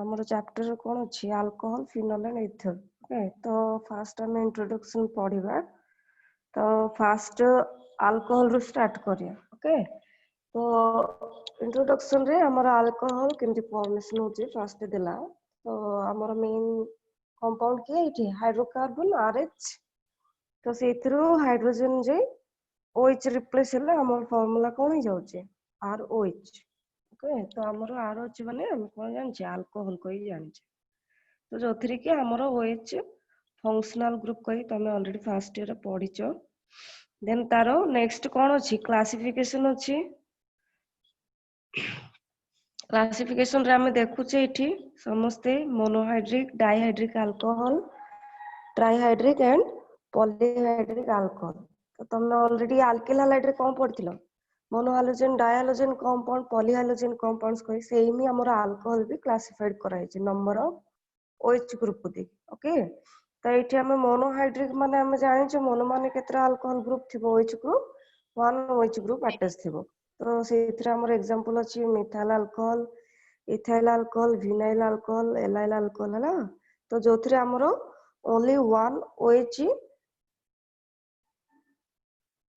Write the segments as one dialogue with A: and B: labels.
A: ଆମର चैप्टर कौन अच्छी alcohol phenol and ether okay तो फास्ट आम इंट्रोडक्शन पढ़ा तो फास्ट अल्कोहल रू स्टार्ट करिया ओके तो इंट्रोडक्शन रे हमर अल्कोहल केमती फॉर्मेशन होची फास्ट देला तो हमर मेन कंपाउंड के इठी हाइड्रोकार्बन आरएच तो सेथरो हाइड्रोजन जे OH रिप्लेस हेले हमर फार्मूला कोन ही जाउची ROH ओके तो हमर ROH माने हम कोन जानछि अल्कोहल कोई जानछि तो जोथरी के हमर OH फंक्शनल ग्रुप कोई तमे ऑलरेडी फर्स्ट ईयर पढिचो देन तारो नेक्स्ट कोन अछि क्लासिफिकेशन अछि क्लासिफिकेशन रे हम देखुचे इठी समस्ते monohydric dihydric alcohol trihydric and polyhydric alcohol तो तुमने ऑलरेडी अल्किल हाइलाइट रे कोन पढिथिलो मोनोहालोजन डायहालोजन कंपाउंड पॉलीहालोजन कंपाउंड्स कोई सेम ही हमर अल्कोहल भी क्लासिफाइड कराई छै number of OH group they okay तो एठी हम मोनोहाइड्रिक माने हम जानि छै मोनो माने केतरा अल्कोहल ग्रुप थिबो OH group 1 OH group attach थिबो तो सेथरा हमर एग्जांपल अछि methyl alcohol ethyl alcohol vinyl alcohol allyl alcohol हला तो जोथरे हमर ओनली 1 OH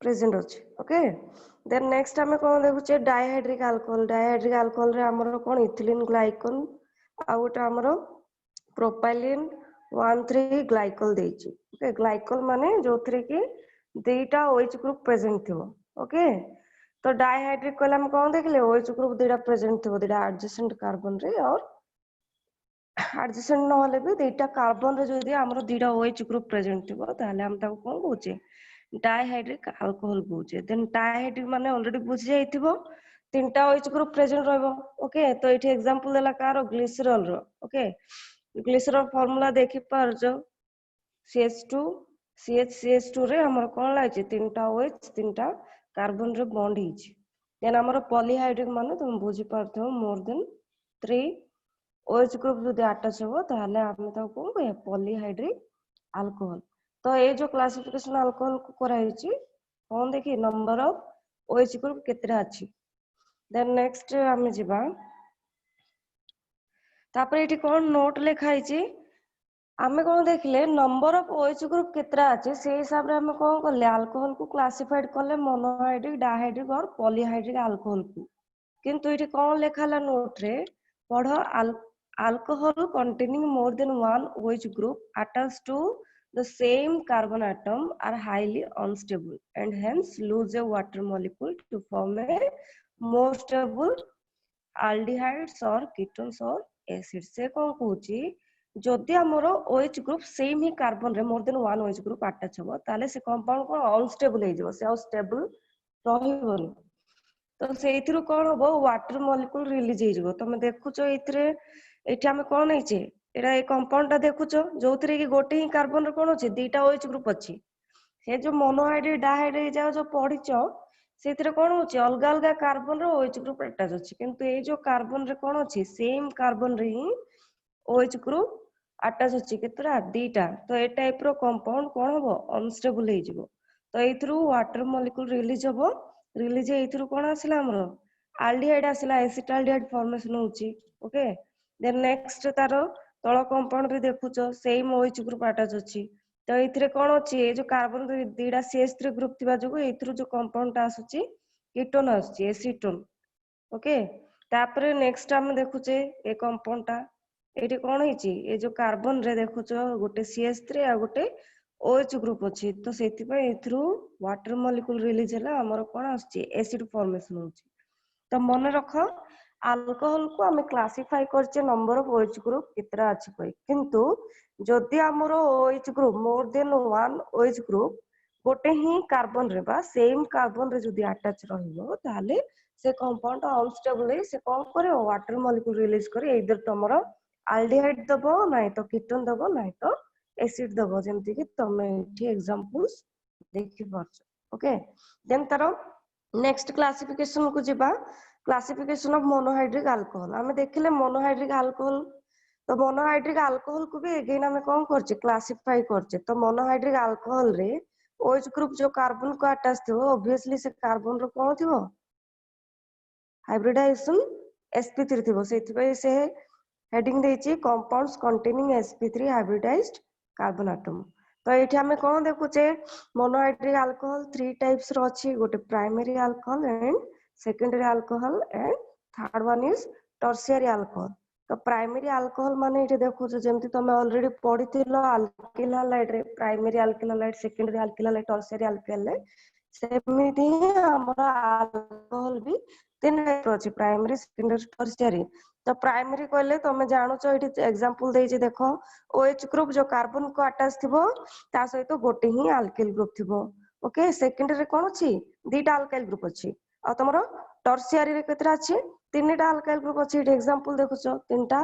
A: प्रेजेंट अछि ओके देन नेक्स्ट हम कोन देखुचे डाइहाइड्रिक अल्कोहल रे हमर कोन इथिलीन ग्लाइकोल आ उटा हमर प्रोपाइलिन 1,3 ग्लाइकोल देछि ओके ग्लाइकोल माने जोथरे कि दुईटा OH ग्रुप प्रेजेंट थिबो ओके तो डाइहाइड्रिक कहले हम कोन देखले OH ग्रुप दुईटा प्रेजेंट थिबो दुईटा एडजेसेंट कार्बन रे और एडजेसेंट न होले भी दुईटा कार्बन रे जदी हमर दुईटा OH ग्रुप प्रेजेंट थिबो ताले हम ताको कोन कहूचे डाइहाइड्रिक अल्कोहल कहूचे देन डाइहाइड्रिक माने ऑलरेडी बुझि जाइथिबो तीनटा OH ग्रुप प्रेजेंट रहबो ओके तो एठी एग्जांपल देला कार ग्लिसरॉल रो ओके ग्लिसरॉल फार्मूला देखि पारजो CH2 CH2 रे हमर कोन लाइछि तीनटा OH तीनटा कार्बन रे बॉन्ड हिछि देन हमर पॉलीहाइड्रिक माने तुम बुझि पारथो मोर देन 3 OH ग्रुप जदी अटैच हो ताले हम ताको कोन कहे पॉलीहाइड्रिक अल्कोहल तो ये जो क्लासिफिकेशन अल्कोहल को कराइछि कोन देखि नंबर ऑफ OH ग्रुप केतरा अछि देन नेक्स्ट हम जिबा तापर एठी कोन नोट लिखाइछि आमे कोन देखले नंबर ऑफ OH ग्रुप केतरा अछि से हिसाब रे हम कोन करले अल्कोहल को क्लासिफाइड करले मोनोहाइड्रिक डाइहाइड्रिक और पॉलीहाइड्रिक अल्कोहल को किंतु एठी कोन लेखाला नोट रे पढो alcohol containing more than one OH group attached to the same carbon atom are highly unstable and hence lose a water molecule to form a more stable aldehydes or ketones or acids से कौन कहूची जदि हमरो OH group same ही carbon रे more than 1 OH group attach हो ताले से compound को unstable हे जबो से स्टेबल रहिबोनी तो सेइथिरु कोन होबो वाटर मॉलिक्यूल रिलीज हे जबो तमे देखुचो एथिरे एठी हम कोन हेचे एरा ए कंपाउंड ता देखुचो जोथरे कि गोटे ही कार्बन रे कोन अछि दुईटा OH ग्रुप अछि से जो मोनोहाइड्रिक डाइहाइड्रिक जा जो पढिचो सेथिरे कोन होची अलगा अलगा कार्बन रो OH ग्रुप अटैच अछि किंतु ए जो कार्बन रे कोन अछि सेम कार्बन रे ही OH ग्रुप अटैच अछि केतरा दुईटा तो ए टाइप रो कंपाउंड कोन होबो अनस्टेबल हे जबो तो एथिरु वाटर मॉलिक्यूल रिलीज एथिरु कोन आसिला हमरो एल्डिहाइड आसिला एसिटाल्डिहाइड फॉर्मेशन होची ओके देन नेक्स्ट तारो तळ कंपाउंड रे देखुचो सेम OH ग्रुप अटैच अछि तो एथिरे कोन अछि ए जो कार्बन दुईटा CH3 ग्रुप थिबा जगो एथिरु जो कंपाउंड आसुची कीटोन आसुची एसीटोन ओके तापरे नेक्स्ट हम देखुचे ए कंपाउंड ता एठी कोन हिची ए जो कार्बन रे देखुचो गोटे CH3 आ गोटे OH ग्रुप अछि तो सेति पय एथिरु वाटर मॉलिक्यूल रिलीज होला हमर कोन आसुची एसिड फॉर्मेशन होची तो मन रखो अल्कोहल को हमें क्लासिफाई करचे नंबर ऑफ OH ग्रुप कितरा अछि कोई किंतु जदि हमरो OH group more than 1 OH group गोटे ही कार्बन रे बा सेम कार्बन रे जदि अटैच रहिबो ताले से कंपाउंड अनस्टेबल है से कोन करे वाटर मॉलिक्यूल रिलीज करे इधर तमरो एल्डिहाइड दबो नाही तो कीटोन दबो नाही तो एसिड दबो जेमति कि तमे एठी एग्जांपल्स देखि पाछो ओके देन तारो नेक्स्ट क्लासिफिकेशन को जिबा क्लासिफिकेशन ऑफ मोनोहाइड्रिक अल्कोहल हमें देखले मोनोहाइड्रिक अल्कोहल तो मोनोहाइड्रिक अल्कोहल को भी अगेन हमें कौन करचे क्लासिफाई करचे तो मोनोहाइड्रिक अल्कोहल रे OH ग्रुप जो कार्बन को अटैच थिबो ऑब्वियसली से कार्बन रो कोन थिबो हाइब्रिडाइजेशन sp3 थिबो सेति से हेडिंग देछि compounds containing sp3 hybridized carbon atom. तो एठी हमें कोन देखुचे मोनोहाइड्रिक अल्कोहल 3 टाइप्स रो अछि, गोटे primary alcohol and secondary alcohol and third one is tertiary alcohol. तो प्राइमरी अल्कोहल माने एठी देखुछ जेमति तमे ऑलरेडी पढिथिलो अल्किल हैलाइड रे primary alkyl halide secondary alkyl halide tertiary alkyl halide सेमिति हमरा अल्कोहल भी तीन टाइप अछि प्राइमरी सेकेंडरी टर्शियरी। तो प्राइमरी कहले तमे जानो छ एठी एग्जांपल देछि देखो OH ग्रुप जो कार्बन को अटैच थिबो ता सहित गोटे ही अल्किल ग्रुप थिबो। ओके सेकेंडरी कोन अछि दीटा अल्काइल ग्रुप अछि आ तमरो टर्शियरी रे केतरा अछि तीनटा अल्काइल ग्रुप अछि। एठी एग्जांपल देखुछ तीनटा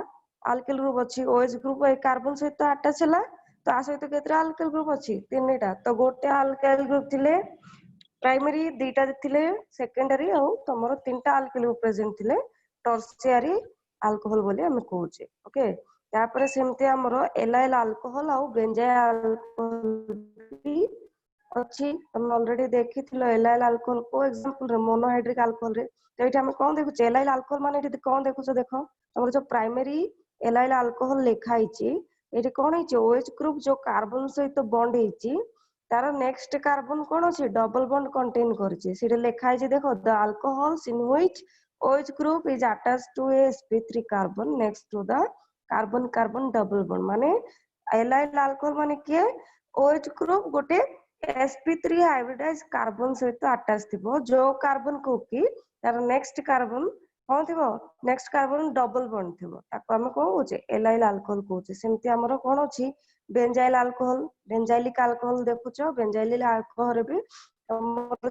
A: अल्किल ग्रुप अछि OH ग्रुप ए कार्बन सहित अटैच हला ता सहित केतरा अल्काइल ग्रुप अछि तीनटा। तो गोटे अल्काइल ग्रुप थिले प्राइमरी दीटा थिले सेकेंडरी आ तमरो तीनटा अल्किल ग्रुप प्रेजेंट थिले टर्शियरी अल्कोहल बोली हम कहूचे। ओके तापर सेमते हमरो एलाइल अल्कोहल आ बेंजाइल अल्कोहल अच्छी तुम ऑलरेडी देखिथिलो एलाइल अल्कोहल को एग्जांपल रे मोनोहाइड्रिक अल्कोहल रे। तो एठी हम कोन देखुचे एलाइल अल्कोहल माने एठी कोन देखुछो देखो तमरो जो प्राइमरी एलाइल अल्कोहल लिखा हिची एठी कोन हिची OH ग्रुप जो कार्बन सहित बॉन्ड हिची तार नेक्स्ट कार्बन कोन अछि डबल बॉन्ड कंटेन करछि सेठी लिखा हिची देखो the alcohols in which OH group is attached to a sp3 carbon next to the carbon carbon double bond माने एलाइल अल्कोहल माने के OH ग्रुप गोटे sp3 हाइब्रिडाइज कार्बन सहित अटैच थिबो जो कार्बन को कि तार नेक्स्ट कार्बन कोन थिबो नेक्स्ट कार्बन डबल बॉन्ड थिबो ताको हम कोन होचे एलाइल अल्कोहल कोचे। सेमति हमरो कोन अछि बेंजाइल अल्कोहल बेंजाइलिक अल्कोहल देखुछो बेंजाइलिक अल्कोहल रे भी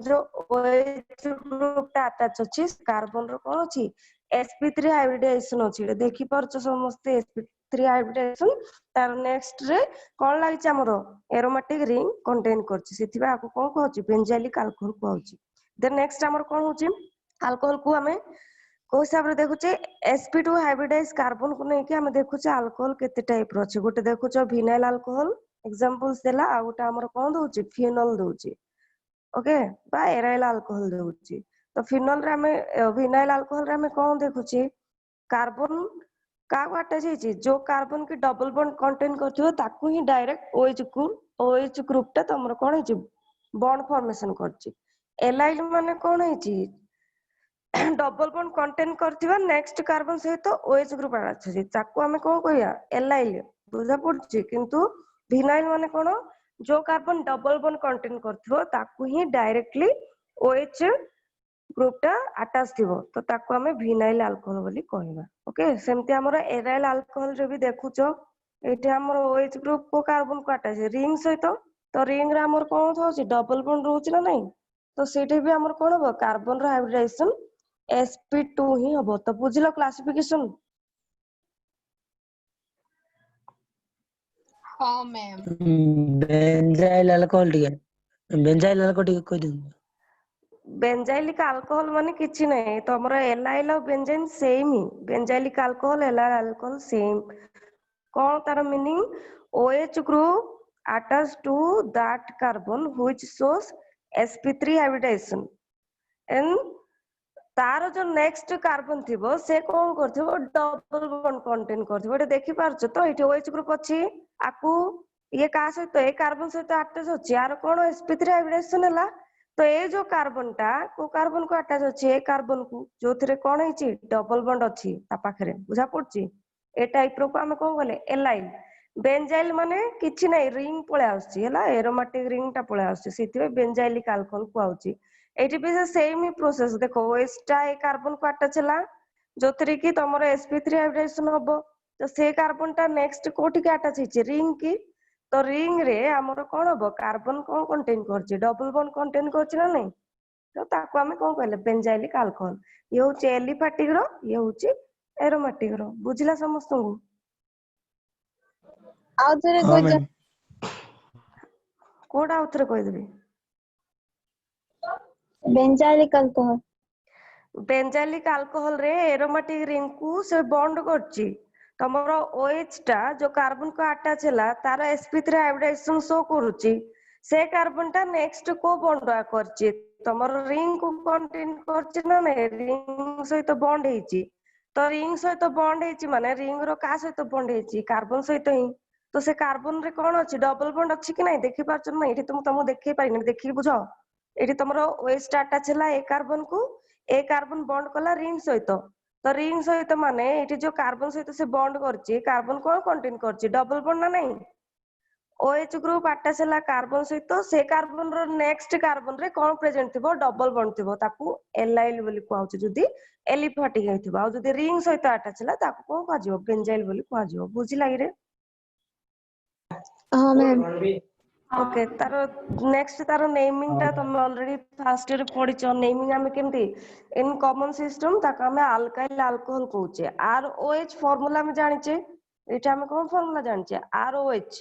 A: जो OH ग्रुप ता अटैच अछि कार्बन रो कोन अछि sp3 हाइब्रिडाइजेशन अछि देखि परछ समस्त sp3 हाइब्रिडाइजेशन तार नेक्स्ट रे कोन लागि छ हमरो एरोमेटिक रिंग कंटेन करछि सेथिबा आको कोन कहउछि बेंजाइलिक अल्कोहल कहउछि। देन नेक्स्ट हमर कोन होछि अल्कोहल को हमें को हिसाब रे देखुचे sp2 हाइब्रिडाइज कार्बन को नै कि हम देखुचे अल्कोहल केते टाइप रो अछि गोटे देखुचो विनाइल अल्कोहल एग्जांपल्स देला आ गोटे हमर कोन दोछि फिनोल दोछि। ओके बा एराइल अल्कोहल दोछि। तो फिनोल रे हमें विनाइल अल्कोहल रे हमें कोन देखुचे कार्बन का अटैच हिची जो कार्बन के डबल बॉन्ड कंटेन करथिबो ताकू ही डायरेक्ट OH ग्रुप ता तमरो कोन हिची बॉन्ड फॉर्मेशन करछि। एलाइल माने कोन हिची डबल बॉन्ड कंटेन करथिबा नेक्स्ट कार्बन सहित OH ग्रुप अछि ताकू हमें कोन कहिया एलाइल बुझा पड़छि। किंतु विनाइल माने कोन जो कार्बन डबल बॉन्ड कंटेन करथिबो ताकू ही डायरेक्टली OH ग्रुप टा अटैच थिबो तो ताकू हमें विनाइल अल्कोहल बोली कहबा। ओके सेमति हमरो एराइल अल्कोहल रे भी देखुचो एठी हमरो OH ग्रुप को कार्बन को अटैच रिंग सहित तो रिंग रे हमर कोन होछि डबल बॉन्ड रहउछि ना नहीं तो सेठी भी हमर कोन हो कार्बन रो हाइब्रिडाइजेशन sp2 ही हबो। तो बुझिलो क्लासिफिकेशन।
B: हाँ मैम।
C: बेंजाइल अल्कोहल टिके कह दियो।
A: बेंजाइलिक अल्कोहल माने किछि नै तो हमर एलाइल और बेंजाइन सेम ही benzylic alcohol allyl alcohol same कोन तार meaning OH group attached to that carbon which shows sp3 hybridization and तार जो नेक्स्ट कार्बन थिबो से कोन करथिबो डबल बॉन्ड कंटेन करथिबो एटा देखि पारछ तो एठी OH ग्रुप अछि आकू ये का सहित ए कार्बन सहित अटैच अछि यार कोन sp3 हाइब्रिडाइजेशन हला तो ए जो कार्बन टा को कार्बन को अटैच अछि ए कार्बन को जो थरे कोन हिची डबल बॉन्ड अछि ता पाखरे बुझा पड़छि ए टाइप रो को हम कोन गले एलाइल। बेंजाइल माने किछि नै रिंग पळे आछि हला एरोमेटिक रिंग टा पळे आछि सेथिबे बेंजाइलिक अल्कोहल को आउछि। एठी भी सेम ही प्रोसेस देखो OH टा ए कार्बन को अटैच हला जो थरे कि तमरो sp3 हाइब्रिडाइजेशन हबो तो से कार्बन टा नेक्स्ट कोठी के अटैच हिची रिंग की तो रिंग रे हमरो कोन हबो कार्बन कोन कंटेन करछि डबल बॉन्ड कंटेन करछि ना नहीं तो ताको हमें कोन कहले बेंजाइलिक अल्कोहल। ये होछि एलिफैटिक रो ये होछि एरोमेटिक रो बुझिला समस्त को
B: आउ थरे
C: हाँ
B: कोइ
C: मैम।
A: कोडा उतरे कहि देबी
B: बेंजाइलिक अल्कोहल
A: बेंजाइलिक अल्कोहल रे एरोमेटिक रिंग को से बॉन्ड करछि तमरो OH टा जो कार्बन को अटैच हला तार sp3 हाइब्रिडाइजेशन शो करूछि से कार्बन टा नेक्स्ट को बॉन्ड करछि तमरो रिंग को कंटेन करछि ना नै रिंग सहित बॉन्ड हेछि तो रिंग सहित बॉन्ड हेची माने रिंग रो का सहित बॉन्ड हेची कार्बन सहित ही तो से कार्बन रे कोन अछि डबल बॉन्ड अछि कि नै देखि पारछ नै एठी तुमको देखि पारिनी देखि बुझो एठी तमरो OH अटैच हला ए कार्बन को ए कार्बन बॉन्ड कला रिंग सहित तो रिंग सहित माने एठी जो कार्बन सहित से बॉन्ड करछि कार्बन कोन कंटेन करछि डबल बॉन्ड ना नै OH ग्रुप अटैच हला कार्बन सहित से कार्बन रो नेक्स्ट कार्बन रे कोन प्रेजेंट थिबो डबल बॉन्ड थिबो ताकू एलाइल बोली कहउछि जदी एलिफैटिक हेथिबो आ जदी रिंग सहित अटैच हला ताकू कोन कहजिवो बेंजाइल बोली कहजिवो बुझि लागि रे
B: हाँ मैम।
A: ओके तारो नेक्स्ट तारो नेमिंग ता तुम ऑलरेडी फर्स्ट ईयर पढिचो नेमिंग हमें केमती इन कॉमन सिस्टम ताका हमें अल्काइल अल्कोहल कहउचे ROH फार्मूला में जानिचे एटा हमें कोन फार्मूला जानिचे ROH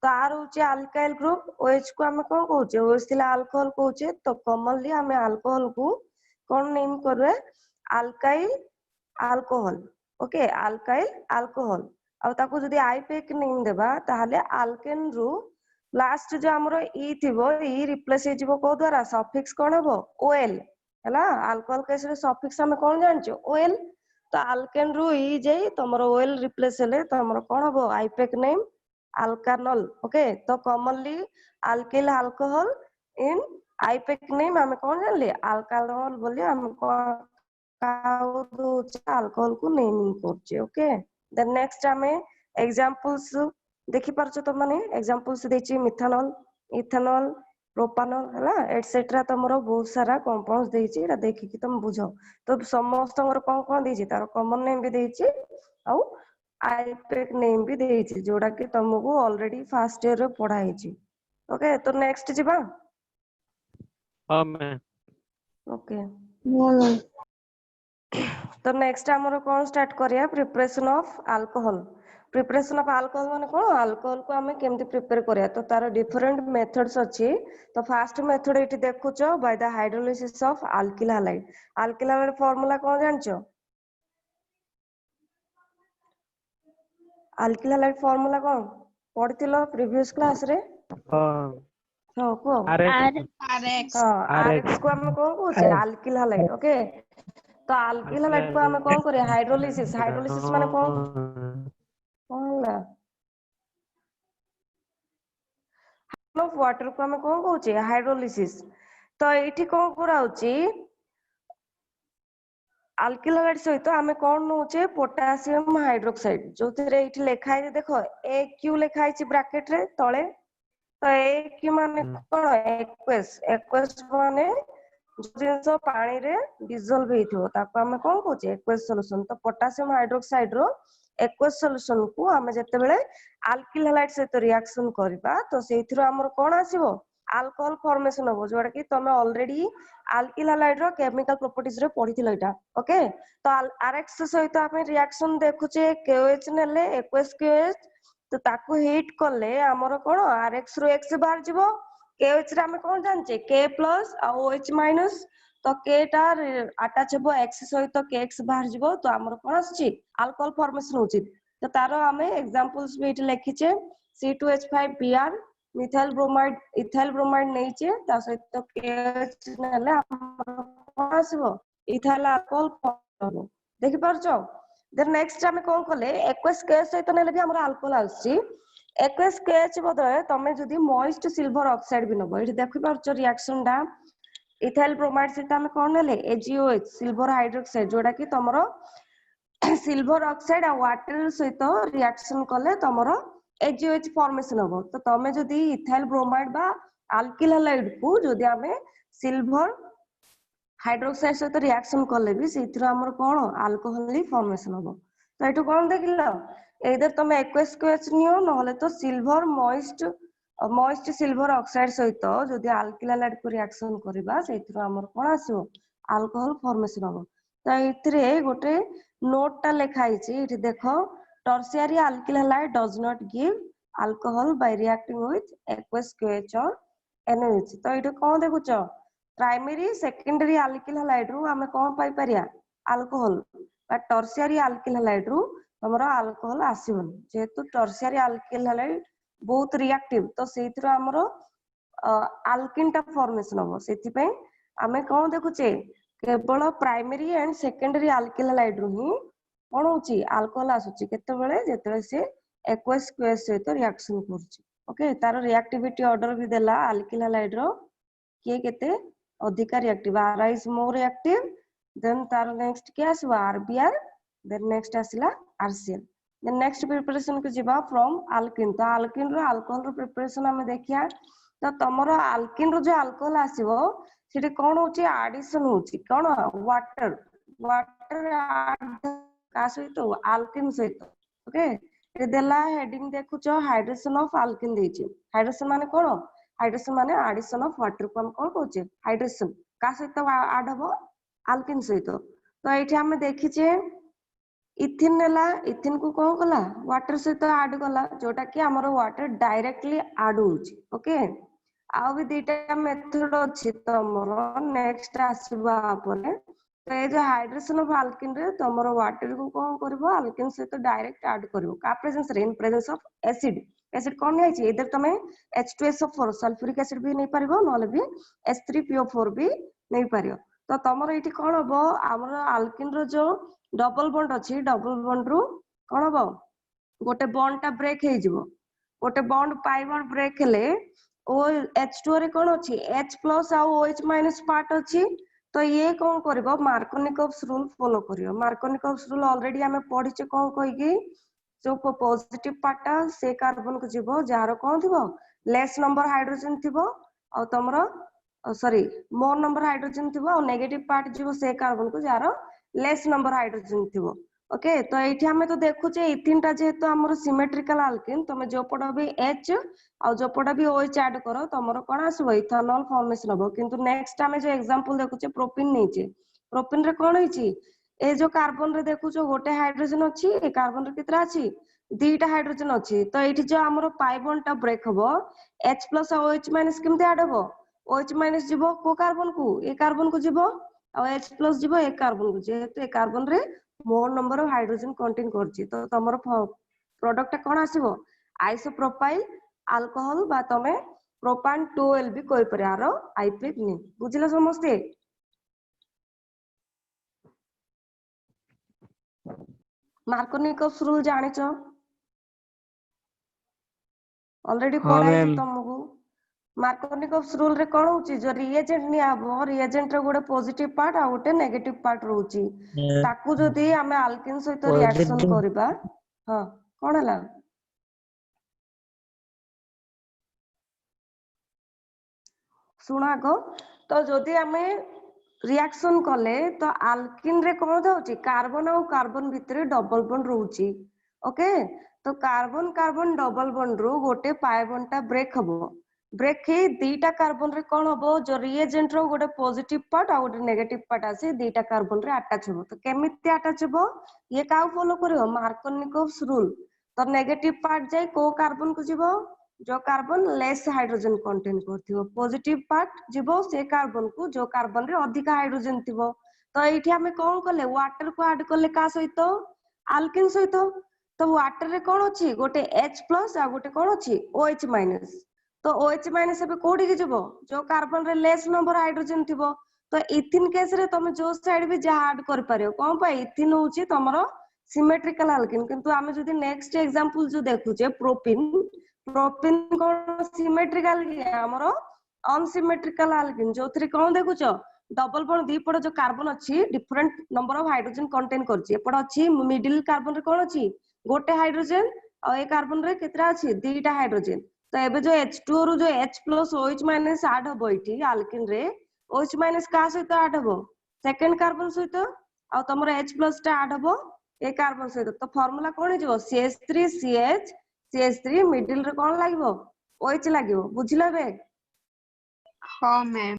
A: तो R होचे अल्काइल ग्रुप OH को हमें कोन कहउचे OH थिला अल्कोहल कहउचे तो कॉमनली हमें अल्कोहल को कोन नेम करबे alkyl alcohol okay alkyl alcohol आ ताको जदी आईपेक नेम देबा ताहाले अल्केन रु लास्ट जो हमरो ई थिबो ई रिप्लेस हे जिवो को द्वारा सफिक्स कोन हबो OL हैला अल्कोहल केस रे सफिक्स हमें कोन जानचो OL तो अल्केन रु ई जेई तमरो OL रिप्लेस हेले तमरो कोन हबो आईपेक नेम अल्कानल ओके तो कॉमनली अल्किल अल्कोहल इन आईपेक नेम हमें कोन जानले अल्कानल बोली हम अल्कोहल को नेमिंग करछे ओके देन नेक्स्ट हमें एग्जांपल्स देखि पारछो त माने एग्जांपल्स देछि मिथानॉल इथेनॉल प्रोपानॉल हैला एटसेट्रा तमरो बहुत सारा कंपाउंड्स देछि एटा देखि कि तुम बुझो तो समस्त कोन कोन देछि तार कॉमन नेम भी देछि आ आईपेक नेम भी देछि जोडा कि तुमको ऑलरेडी फर्स्ट ईयर रे पढाई छि ओके तो नेक्स्ट जिबा
D: हाँ मैम
A: ओके
B: हाँ मैम।
A: तो नेक्स्ट हमरो कोन स्टार्ट करिया preparation of alcohol preparation of alcohol माने कोन अल्कोहल को हमें केमति प्रिपेयर करिया तो तार डिफरेंट मेथड्स अछि तो फर्स्ट मेथड एठी देखुचो by the hydrolysis of alkyl halide formula कोन जानचो अल्किल हैलाइड फार्मूला कोन पढितिलो प्रीवियस क्लास रे हां को
D: RX
A: हां RX को हम कोन कहउचे अल्किल हैलाइड ओके तो अल्किल हैलाइड को हमें कोन करे हाइड्रोलिसिस माने कोन ला ऑफ वाटर को हमें कोन कहउचे हाइड्रोलिसिस तो एठी कोन कराउची अल्किल हैलाइड सहित हमें कोन नउचे पोटेशियम हाइड्रोक्साइड जोथिरे एठी लेखा है देखो AQ लेखा है ब्रैकेट रे तळे तो AQ माने कोन एक्वस माने जिंस पानी रे डिसॉल्व हेथियो ताको हमें कोन कहउचे एक्वस सॉल्यूशन तो पोटेशियम हाइड्रोक्साइड रो एक्वस सॉल्यूशन को हमें जते बेले अल्किल हैलाइड सहित रिएक्शन करबा तो सेथिरो हमर कोन आसीबो अल्कोहल फॉर्मेशन हो जोडा कि तमे ऑलरेडी अल्किल हैलाइड रो केमिकल प्रॉपर्टीज रे पढिथिलो एटा ओके तो RX सहित हमें रिएक्शन देखुचे KOH नेले एक्वस KOH तो ताको हीट करले हमर कोन RX रो X बाहर जिवो KOH रे हमें कोन जानचे K प्लस आ OH माइनस तो K टा अटैच हो X सहित KX बाहर जिवो तो हमर कोन आछि अल्कोहल फॉर्मेशन होछि तो तारो हमें एग्जांपल्स भी एठी लिखिचे C2H5Br methyl bromide ethyl bromide नैचे ता सहित KH नेले हमर कोन आसीबो इथाइल अल्कोहल फॉर्म देखि पारछो देन नेक्स्ट हमें कोन करले एक्वस KH सहित नेले भी हमर अल्कोहल आछि एक्वस KH बदले तमे जदी मॉइस्ट सिल्वर ऑक्साइड भी नबो एठी देखि पारछो रिएक्शन डा इथाइल ब्रोमाइड सहित हम कोन नेले AgOH सिल्वर हाइड्रोक्साइड जोडा कि तमरो सिल्वर ऑक्साइड आ वाटर सहित रिएक्शन करले तमरो AgOH फॉर्मेशन हो तो तमे जदी इथाइल ब्रोमाइड बा अल्किल हैलाइड को जदी हमें सिल्वर हाइड्रोक्साइड सहित रिएक्शन करले भी सेथिरो हमर कोन अल्कोहल ही फॉर्मेशन हो तो एटु कोन देखिलो एदर तमे एक्वस KH नियो नहले तो सिल्वर मॉइस्ट सिल्वर ऑक्साइड सहित जदी अल्किल हैलाइड को रिएक्शन करबा सेथिरो हमर कोन आसीबो अल्कोहल फॉर्मेशन हो तो इथरे गोटे नोट टा लिखा हिची इठी देखो tertiary alkyl halide does not give alcohol bye reacting with aqueous KH और NaOH तो इठी कोन देखुचो प्राइमरी सेकेंडरी अल्किल हैलाइड रु हमें कोन पाई परिया अल्कोहल बा टर्शियरी अल्किल हैलाइड रु हमरा अल्कोहल आसीबन जेतु टर्शियरी अल्किल हैलाइड बहुत रिएक्टिव तो सेथिरो हमरो अल्किन टा फॉर्मेशन हो सेथि पई हमें कोन देखुचे केवल primary and secondary alkyl halide रु ही कौन होची अल्कोहल आसुची केतेबेले जेतेबेले से एक्वस क्वेस सहित रिएक्शन करची ओके तार रिएक्टिविटी ऑर्डर भी देला अल्किल हैलाइड रो किए केते अधिका reactive R is more reactive than तार नेक्स्ट के आसबा आरबीआर देन नेक्स्ट आसिला आरसीएल देन नेक्स्ट प्रिपरेशन को जिबा फ्रॉम अल्किन तो अल्किन रो अल्कोहल रो प्रिपरेशन हमें देखिया तो तमरो अल्किन रो जो अल्कोहल आसीबो सेठी कोन होची एडिशन होची कोन वाटर वाटर का सहित अल्किन सहित ओके ये देला हेडिंग देखुचो हाइड्रेशन ऑफ अल्किन देची हाइड्रेशन माने कोन हाइड्रेशन माने एडिशन ऑफ वाटर को हम कोन कहूचे हाइड्रेशन का सहित ऐड हबो अल्किन सहित तो एठी हम देखिचे इथिन नेला इथिन को कोन कला वाटर सहित ऐड कला जोटा कि हमर वाटर डायरेक्टली ऐड होची ओके आ भी दुटा मेथड अछि तमरो नेक्स्ट आसीबा परे तो ये जो हाइड्रेशन ऑफ अल्किन रे तमर वाटर को कोन करबो अल्किन सहित डायरेक्ट ऐड करबो का प्रेजेंस रे in presence of acid acid कोन नै छै इधर तमे H2SO4 सल्फ्यूरिक एसिड भी नै परबो नले भी H3PO4 भी नै परियो तो तमरो इठी कोन हबो हमर अल्किन रो जो डबल बॉन्ड अछि डबल बॉन्ड रो कोन हबो गोटे बॉन्ड टा ब्रेक हे जिवो गोटे बॉन्ड पाई बॉन्ड ब्रेक हेले ओ H2 रे कोन अछि H+ आ OH- पार्ट अछि तो ये कौन करिवो मार्कोनिकोव्स रूल फॉलो करियो मार्कोनिकोव्स रूल ऑलरेडी हमें पढ़िचे कौन कहिगी जो पॉजिटिव पार्टा से कार्बन को जीवो जार कौन थिबो लेस नंबर हाइड्रोजन थिबो और तमरो सॉरी मोर नंबर हाइड्रोजन थिबो और नेगेटिव पार्ट जीवो से कार्बन को जार लेस नंबर हाइड्रोजन थिबो ओके तो एठी हमें तो देखुचे इथिन टा जेहेतु हमर सिमेट्रिकल अल्किन तमे जो पड भी H और जो पड भी OH ऐड करो तमरो कोन आसबो इथेनॉल फॉर्मेशन हबो किंतु नेक्स्ट हमें जो एग्जांपल देखुचे प्रोपिन नेचे प्रोपिन रे कोन होईची ए जो कार्बन रे देखुचो गोटे हाइड्रोजन अछि ए कार्बन रे कितरा अछि दुईटा हाइड्रोजन अछि तो एठी जो हमर पाई बॉन्ड टा ब्रेक हबो H+ और OH- केमते ऐड हबो OH- जीवो को कार्बन को ए कार्बन को जीवो और H+ जीवो ए कार्बन को जेहेतु ए कार्बन रे मोर नंबर ऑफ हाइड्रोजन कंटेन करछि तो तमरो प्रोडक्ट कोन आसीबो आइसोप्रोपाइल अल्कोहल बा तमे प्रोपान 2L भी कोइ परे आरो आईपीएक नि बुझिला समस्ते मार्कोनिकोव्स रूल जानिचो ऑलरेडी
D: हाँ
A: पढ़ाई
D: मैम
A: तुमको मार्कोनिकोव्स रूल रे कोन होची जो रिएजेंट नि आबो रिएजेंट रे गोटे पॉजिटिव पार्ट आ गोटे नेगेटिव पार्ट रहउची ताकू जदी हमें अल्किन सहित रिएक्शन
C: पॉजिटिव
A: करबा हां कोन हला सुना को तो जदी हमें रिएक्शन कले तो अल्किन रे कोन होची कार्बन और कार्बन भितरे डबल बॉन्ड रहउची ओके तो कार्बन कार्बन डबल बॉन्ड रो गोटे पाई बॉन्ड टा ब्रेक हबो ब्रेक हे दीटा कार्बन रे कोन हबो जो रिएजेंट रो गोटे पॉजिटिव पार्ट आ गोटे नेगेटिव पार्ट आसे दीटा कार्बन रे अटैच हबो तो केमिति अटैच हबो ये का फॉलो करियो मार्कोनिकोव्स रूल तो नेगेटिव पार्ट जाय को कार्बन को जीवो जो कार्बन लेस हाइड्रोजन कंटेन करथिबो पॉजिटिव पार्ट जीवो से कार्बन को जो कार्बन रे अधिक हाइड्रोजन थिबो तो एठी हमें कोन करले वाटर को ऐड करले का सहित अल्किन सहित तो वाटर रे कोन अछि गोटे H+ आ गोटे कोन अछि OH- तो OH-ebe कोडी के जीवो जो कार्बन रे लेस नंबर हाइड्रोजन थिबो तो इथिन केस रे तुम जो साइड भी जा ऐड कर पारियो कोन पय इथिन होची तमरो सिमेट्रिकल अल्किन किंतु आमे जदी नेक्स्ट एग्जांपल जो देखुचे प्रोपिन प्रोपिन कोन सिमेट्रिकल कि हमरो अनसिमेट्रिकल अल्किन जोथरे कोन देखुचो डबल बॉन्ड दी पड़ जो कार्बन अछि different number of hydrogen contain करछि एपड़ अछि मिडिल कार्बन रे कोन अछि गोटे हाइड्रोजन और ए कार्बन रे केतरा अछि दीटा हाइड्रोजन तो एबे जो H2 रो जो H+ OH- ऐड हबो इठी अल्किन रे OH- का सहित ऐड हबो सेकंड कार्बन सहित और तमरो H+ टा ऐड हबो ए कार्बन सहित तो फार्मूला कोन हिजो CH3CH CH3 मिडिल रे कोन लागिवो OH लागिवो बुझिलो बे
B: हाँ मैम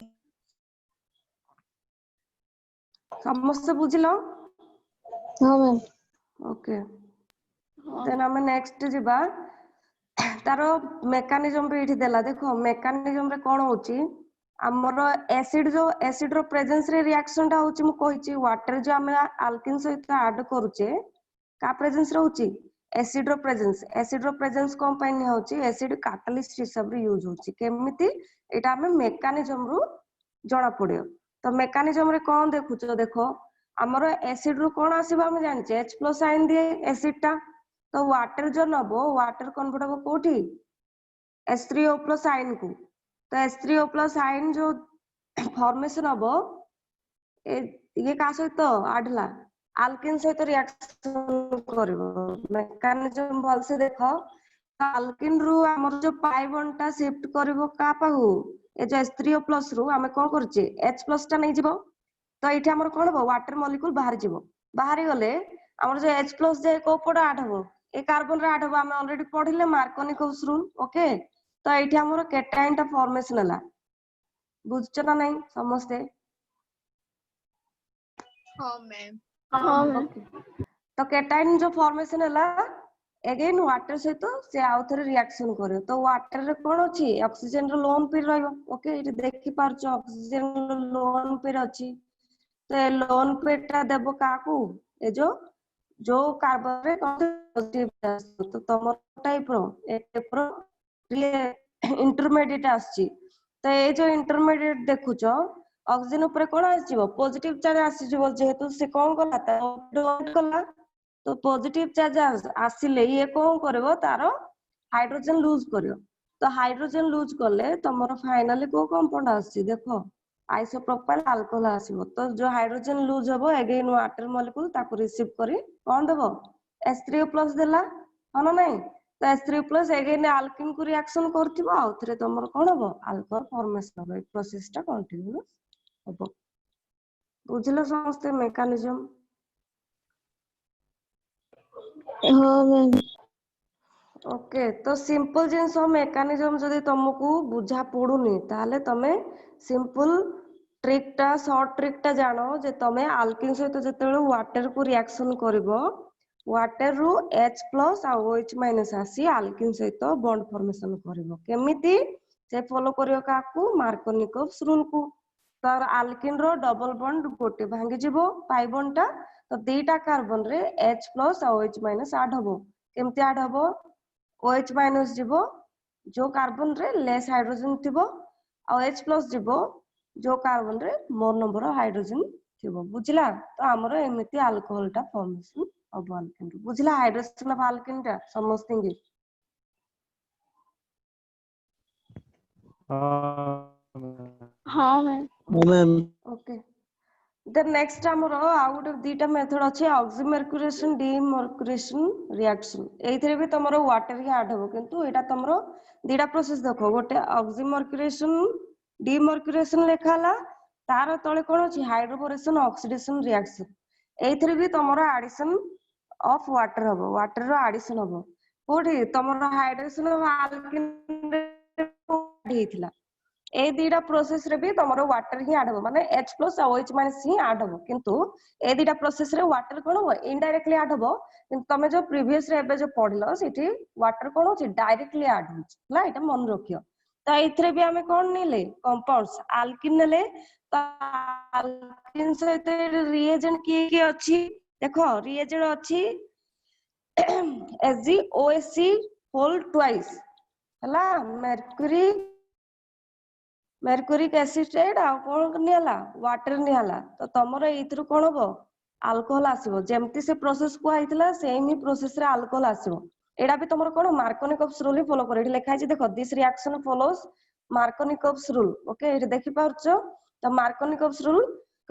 A: समस्त बुझिलो
B: हाँ मैम
A: ओके देन हम नेक्स्ट जिबा तारो मेकानिज्म भी इठी देला देखो मेकानिज्म रे कोन होची हमरो एसिड रो प्रेजेंस रे रिएक्शन टा होची मु कहिची वाटर जो हम अल्किन सहित ऐड करूचे का प्रेजेंस रहउची एसिड रो प्रेजेंस कोन पय नि होची एसिड कैटलिस्ट हिसाब रे यूज होची केमिति एटा हम मेकानिज्म रो जणा पड़ियो तो मेकानिज्म रे कोन देखुचो देखो ଆମର एसिड रू कौन आसीबो हम जानचे H प्लस आयन दिए एसिड टा तो वाटर जो नबो वाटर कन्वर्ट हो कोठी H3O प्लस आयन को तो H3O प्लस आयन जो फॉर्मेशन हबो ये का सहित आडला आल्किन सहित रिएक्शन करिवो मेकानिज्म भल से देखो आल्किन रू हमर जो पाई बॉन्ड टा शिफ्ट करिवो का पाहु ए जो H3O+ रू हमें कोन करचे H+ टा नै जिवो तो एठी हमर कोन हो वाटर मॉलिक्यूल बाहर जिवो बाहर गले हमर जो H+ जे को पड ऐड हो ए कार्बन रे ऐड हो हम ऑलरेडी पढिले मार्कोनिकोव्स रूल ओके तो एठी हमर केटाइन टा फॉर्मेशन हला बुझछ ना नै समस्ते
B: हाँ मैम।
A: ओके तो केटाइन जो फॉर्मेशन हला अगेन वाटर सहित से आउ थरे रिएक्शन करे तो वाटर रे कोन अछि ऑक्सीजन रो लोन पेयर रहइबो ओके इटे देखि पारछ ऑक्सीजन रो लोन पेयर अछि तो ए लोन पेयर टा देबो काकू ए जो कार्बन रे पॉजिटिव तो तमर टाइप रो ए टाइप रो इंटरमीडिएट आछि तो ए जो इंटरमीडिएट देखुछ ऑक्सीजन ऊपर कोन आसीबो पॉजिटिव चार्ज आसीबो जेहेतु से कोन कला ता डोनेट कला तो पॉजिटिव चार्ज आसिले ये कोन करबो तारो हाइड्रोजन लूज करियो तो हाइड्रोजन लूज करले तमरो फाइनली को कंपाउंड आसी देखो आइसोप्रोपाइल अल्कोहल आसीबो तो जो हाइड्रोजन लूज हबो अगेन वाटर मॉलिक्यूल ताको रिसीव करी कोन देबो H3O+ देला हनो नै तो H3O+ अगेन अल्किन को रिएक्शन करथिबो आ थरे तमरो कोन हबो अल्कोहल फॉर्मेशन हबो ए प्रोसेस टा कंटीन्यूअस हबो बुझलो समस्त मेकानिज्म
B: हाँ मैम।
A: ओके तो सिंपल जिनस मेकानिज्म जदि तुमको बुझा पड़ुनी ताले तमे सिंपल ट्रिक टा शॉर्ट ट्रिक टा जानो जे तमे अल्किन सहित जतेले वाटर को रिएक्शन करिवो वाटर रू H+ आ OH- आसी अल्किन सहित बॉन्ड फॉर्मेशन करिवो केमिति से फॉलो करियो काकू मार्कोनिकोव्स रूल को तार अल्किन रो डबल बॉन्ड गोटे भांगी जिवो पाई बॉन्ड टा तो दीटा कार्बन रे H+ आ OH- ऐड हबो केमति ऐड हबो OH- जीवो जो कार्बन रे लेस हाइड्रोजन थिबो आ H+ जीवो जो कार्बन रे मोर नंबर हाइड्रोजन थिबो बुझला तो हमरो एमिति अल्कोहल टा फॉर्मेशन अब अल्किन बुझला हाइड्रोजन ऑफ अल्किन टा समझतेंगे
B: हाँ ma'am.
C: Ma'am
A: okay then next हमरो आउट ऑफ दीटा मेथड अछि ऑक्सीमर्क्यूरेशन डीमर्क्यूरेशन रिएक्शन एइथरे भी तमरो वाटर ही ऐड हो किंतु एटा तमरो दीटा प्रोसेस देखो गोटे ऑक्सीमर्क्यूरेशन डीमर्क्यूरेशन लेखाला तार तळे कोन अछि हाइड्रोबोरेशन ऑक्सीडेशन रिएक्शन एइथरे भी तमरो एडिशन ऑफ वाटर हबो वाटर रो एडिशन हबो कोठी तमरो हाइड्रोजन ऑफ अल्किन हेइथिला ए दीटा प्रोसेस रे भी तमरो वाटर ही ऐड हो माने H+ आ OH- ही ऐड हो किंतु ए दीटा प्रोसेस रे वाटर कोन हो इनडायरेक्टली ऐड हो किंतु तमे जो प्रीवियस रे एबे जो पढलो सेठी वाटर कोन हो डायरेक्टली ऐड हो हला एटा मन रखियो तो एथरे भी हमें कोन नेले कंपाउंड्स अल्किन नेले तो अल्किन सहित रिएजेंट की अछि देखो रिएजेंट अछि HgOSc होल ट्वाइस हला मेर्क्यूरिक एसिड आ कोन निहला वाटर निहला तो तमरो एथरु कोन हो अल्कोहल आसीबो जेमति से प्रोसेस को आइतला सेम ही प्रोसेस रे अल्कोहल आसीबो एडा भी तमरो कोन मार्कोनिकोव्स रूल ही फॉलो करे एठी लिखा है देखो this reaction follows Markovnikov's rule okay एठी देखि पाउछो तो मार्कोनिकोव्स रूल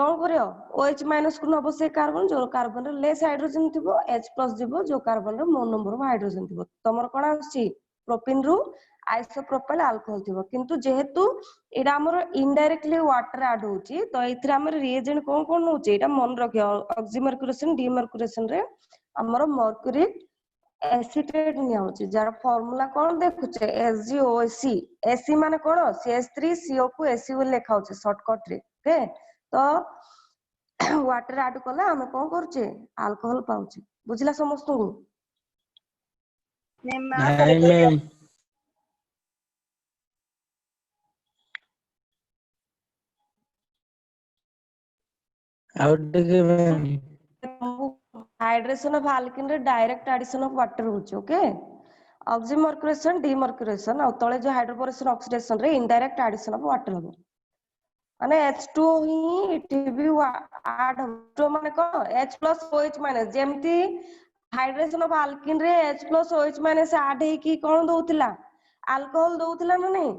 A: कोन करियो OH- को नबो से कार्बन जो कार्बन रे लेस हाइड्रोजन थिबो H+ जीवो जो कार्बन रे मोर नंबर ऑफ हाइड्रोजन थिबो तमरो कोन आछि प्रोपिन रू आइसोप्रोपाइल अल्कोहल थिबो किंतु जेहेतु एडा हमर इनडायरेक्टली वाटर ऐड होची तो एथरे हमर रिएजेंट कोन होची एटा मन रखियो ऑक्सीमर्क्यूरेशन डीमर्क्यूरेशन रे हमर मर्क्यूरिक एसिटेट निया होची जार फार्मूला कोन देखुचे SgOC Ac माने कोन CH3CO को Ac बोल लेखा होची शॉर्टकट रे ओके तो वाटर ऐड कला हम कोन करचे अल्कोहल पाउचे बुझला समस्त को
C: नहीं मैम आउट के मैम
A: हाइड्रेशन ऑफ अल्किन रे डायरेक्ट एडिशन ऑफ वाटर होची ओके ऑक्सीमर्क्यूरेशन डीमर्क्यूरेशन और तळे जो हाइड्रोबोरेशन ऑक्सीडेशन रे इनडायरेक्ट एडिशन ऑफ वाटर हो माने H2 ही इठी भी ऐड हो माने कोन H plus OH माइनस जेमती हाइड्रेशन ऑफ अल्किन रे H plus OH minus add हे की कोन दउतिला अल्कोहल दउतिला ना नहीं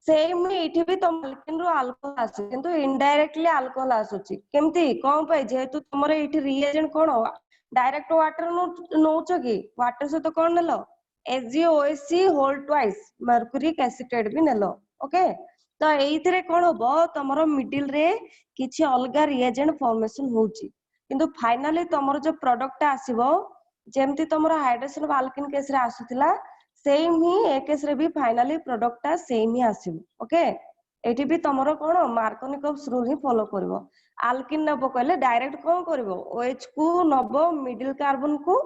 A: सेम इठी भी तुम अल्किन रो अल्कोहल आसे किंतु इनडायरेक्टली अल्कोहल आसुची केमती कोन पे जेहेतु तुमरे इठी रिएजेंट कोन डायरेक्ट वाटर नोच की वाटर से तो कोन नेलो HgOHC होल ट्वाइस मर्क्यूरिक एसिटेट भी नेलो ओके तो एइथिरे कोन होबो तमरो मिडिल रे किछि अलगा रिएजेंट फॉर्मेशन होउची किंतु फाइनली तमरो जो प्रोडक्ट आसीबो जेमति तमरो हाइड्रेशन ऑफ अल्किन केस रे आसुतिला सेम ही ए केस रे भी फाइनली प्रोडक्ट सेम ही आसीबो ओके एठी भी तमरो कोन मार्कोनिकॉप्स रूल ही फॉलो करबो अल्किन नबो कहले डायरेक्ट कोन करबो OH को नबो मिडिल कार्बन को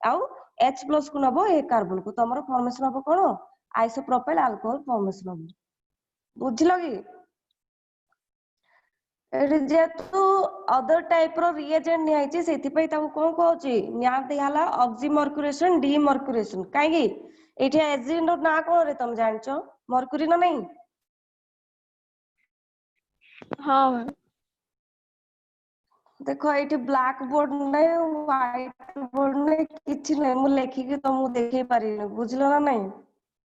A: आउ H+ को नबो ए कार्बन को तमरो फॉर्मेशन हबो कोन आइसोप्रोपाइल अल्कोहल फॉर्मेशन हबो बुझिलो कि एठी जेतु अदर टाइप रो रिएजेंट नियाइछि सेति पई ताऊ कोन कहउछि न्या दिहाला ऑक्सीमर्क्यूरेशन डीमर्क्यूरेशन काई कि एठी एजेंट ना कोन रे तुम जानछो मर्क्यूरी ना नहीं
B: हाँ मैम
A: देखो एठी ब्लैक बोर्ड नै व्हाइट बोर्ड नै किछि नै मु लेखि के तुमु देखै पारिनी बुझलो ना नहीं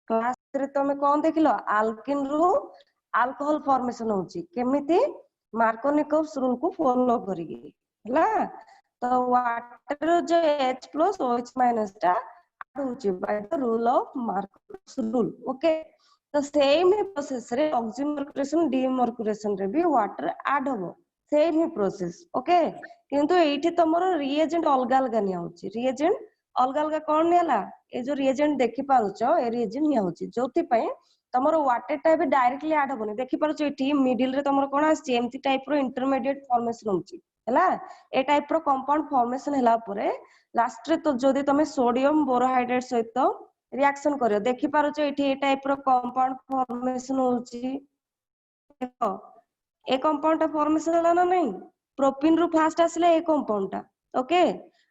A: क्लास रे तुमे कोन देखिलो अल्किन रो अल्कोहल फॉर्मेशन होउछि केमिति मार्कोनिकॉप्स रूल को फॉलो करिके हला तो वाटर जो H+ OH- टा होउछि by the rule of Markovnikov's rule okay तो सेम ही प्रोसेस रे ऑक्सीमर्क्यूरेशन डीमर्क्यूरेशन रे भी वाटर ऐड होबो सेम ही प्रोसेस ओके किंतु एठी तमरो रिएजेंट अलगा अलगा निया होउछि रिएजेंट अलगा अलगा कोन नेला ए जो रिएजेंट देखि पारुचो ए रिएजेंट निया होउछि जोथि पई तमरो वाटर टा भी डायरेक्टली ऐड होबोनी देखि पारुचो एठी मिडिल रे तमरो कोन आछि एमती टाइप रो इंटरमीडिएट फॉर्मेशन होउछि हला ए टाइप रो कंपाउंड फॉर्मेशन हला परे लास्ट रे तो जदी तमे सोडियम बोरोहाइड्रेट सहित रिएक्शन करियो देखि पारुचो एठी ए टाइप रो कंपाउंड फॉर्मेशन होउछि देखो ए कंपाउंड टा फॉर्मेशन हला ना नहीं प्रोपिन रो फास्ट आसले ए कंपाउंड टा ओके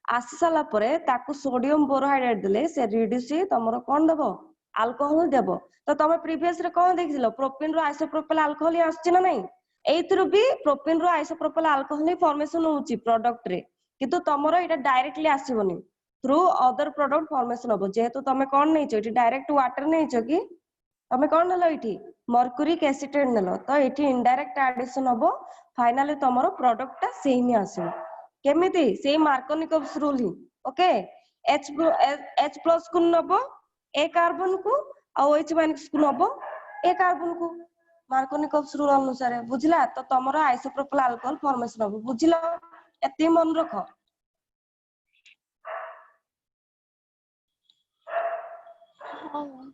A: आसी साला परे ताकू सोडियम बोरोहाइड्रेट देले से रिड्यूस तमरो कोन देबो अल्कोहल देबो तो तमे प्रीवियस रे कोन देखिलो प्रोपिन रो आइसोप्रोपाइल अल्कोहल आछी ना नहीं एइथरु भी प्रोपिन रो आइसोप्रोपाइल अल्कोहल फॉर्मेशन होउची प्रोडक्ट रे किंतु तमरो एटा डायरेक्टली आसीबोनी थ्रू अदर प्रोडक्ट फॉर्मेशन होबो जेहेतु तमे कोन नैचो एटी डायरेक्ट वाटर नैचो कि तमे कोन नेलो एठी मर्क्यूरिक एसिटेट नेलो तो एठी इनडायरेक्ट एडिशन होबो फाइनली तमरो प्रोडक्ट ता सेम ही आसीबो केमिति सेम मार्कोनिकॉप्स रूल ही ओके H+ को नबो ए कार्बन को आ OH- को नबो ए कार्बन को मार्कोनिकॉप्स रूल अनुसार बुझला तो तमरो आइसोप्रोपाइल अल्कोहल फॉर्मेशन होबो बुझला एते मन रखो
B: हाँ मैम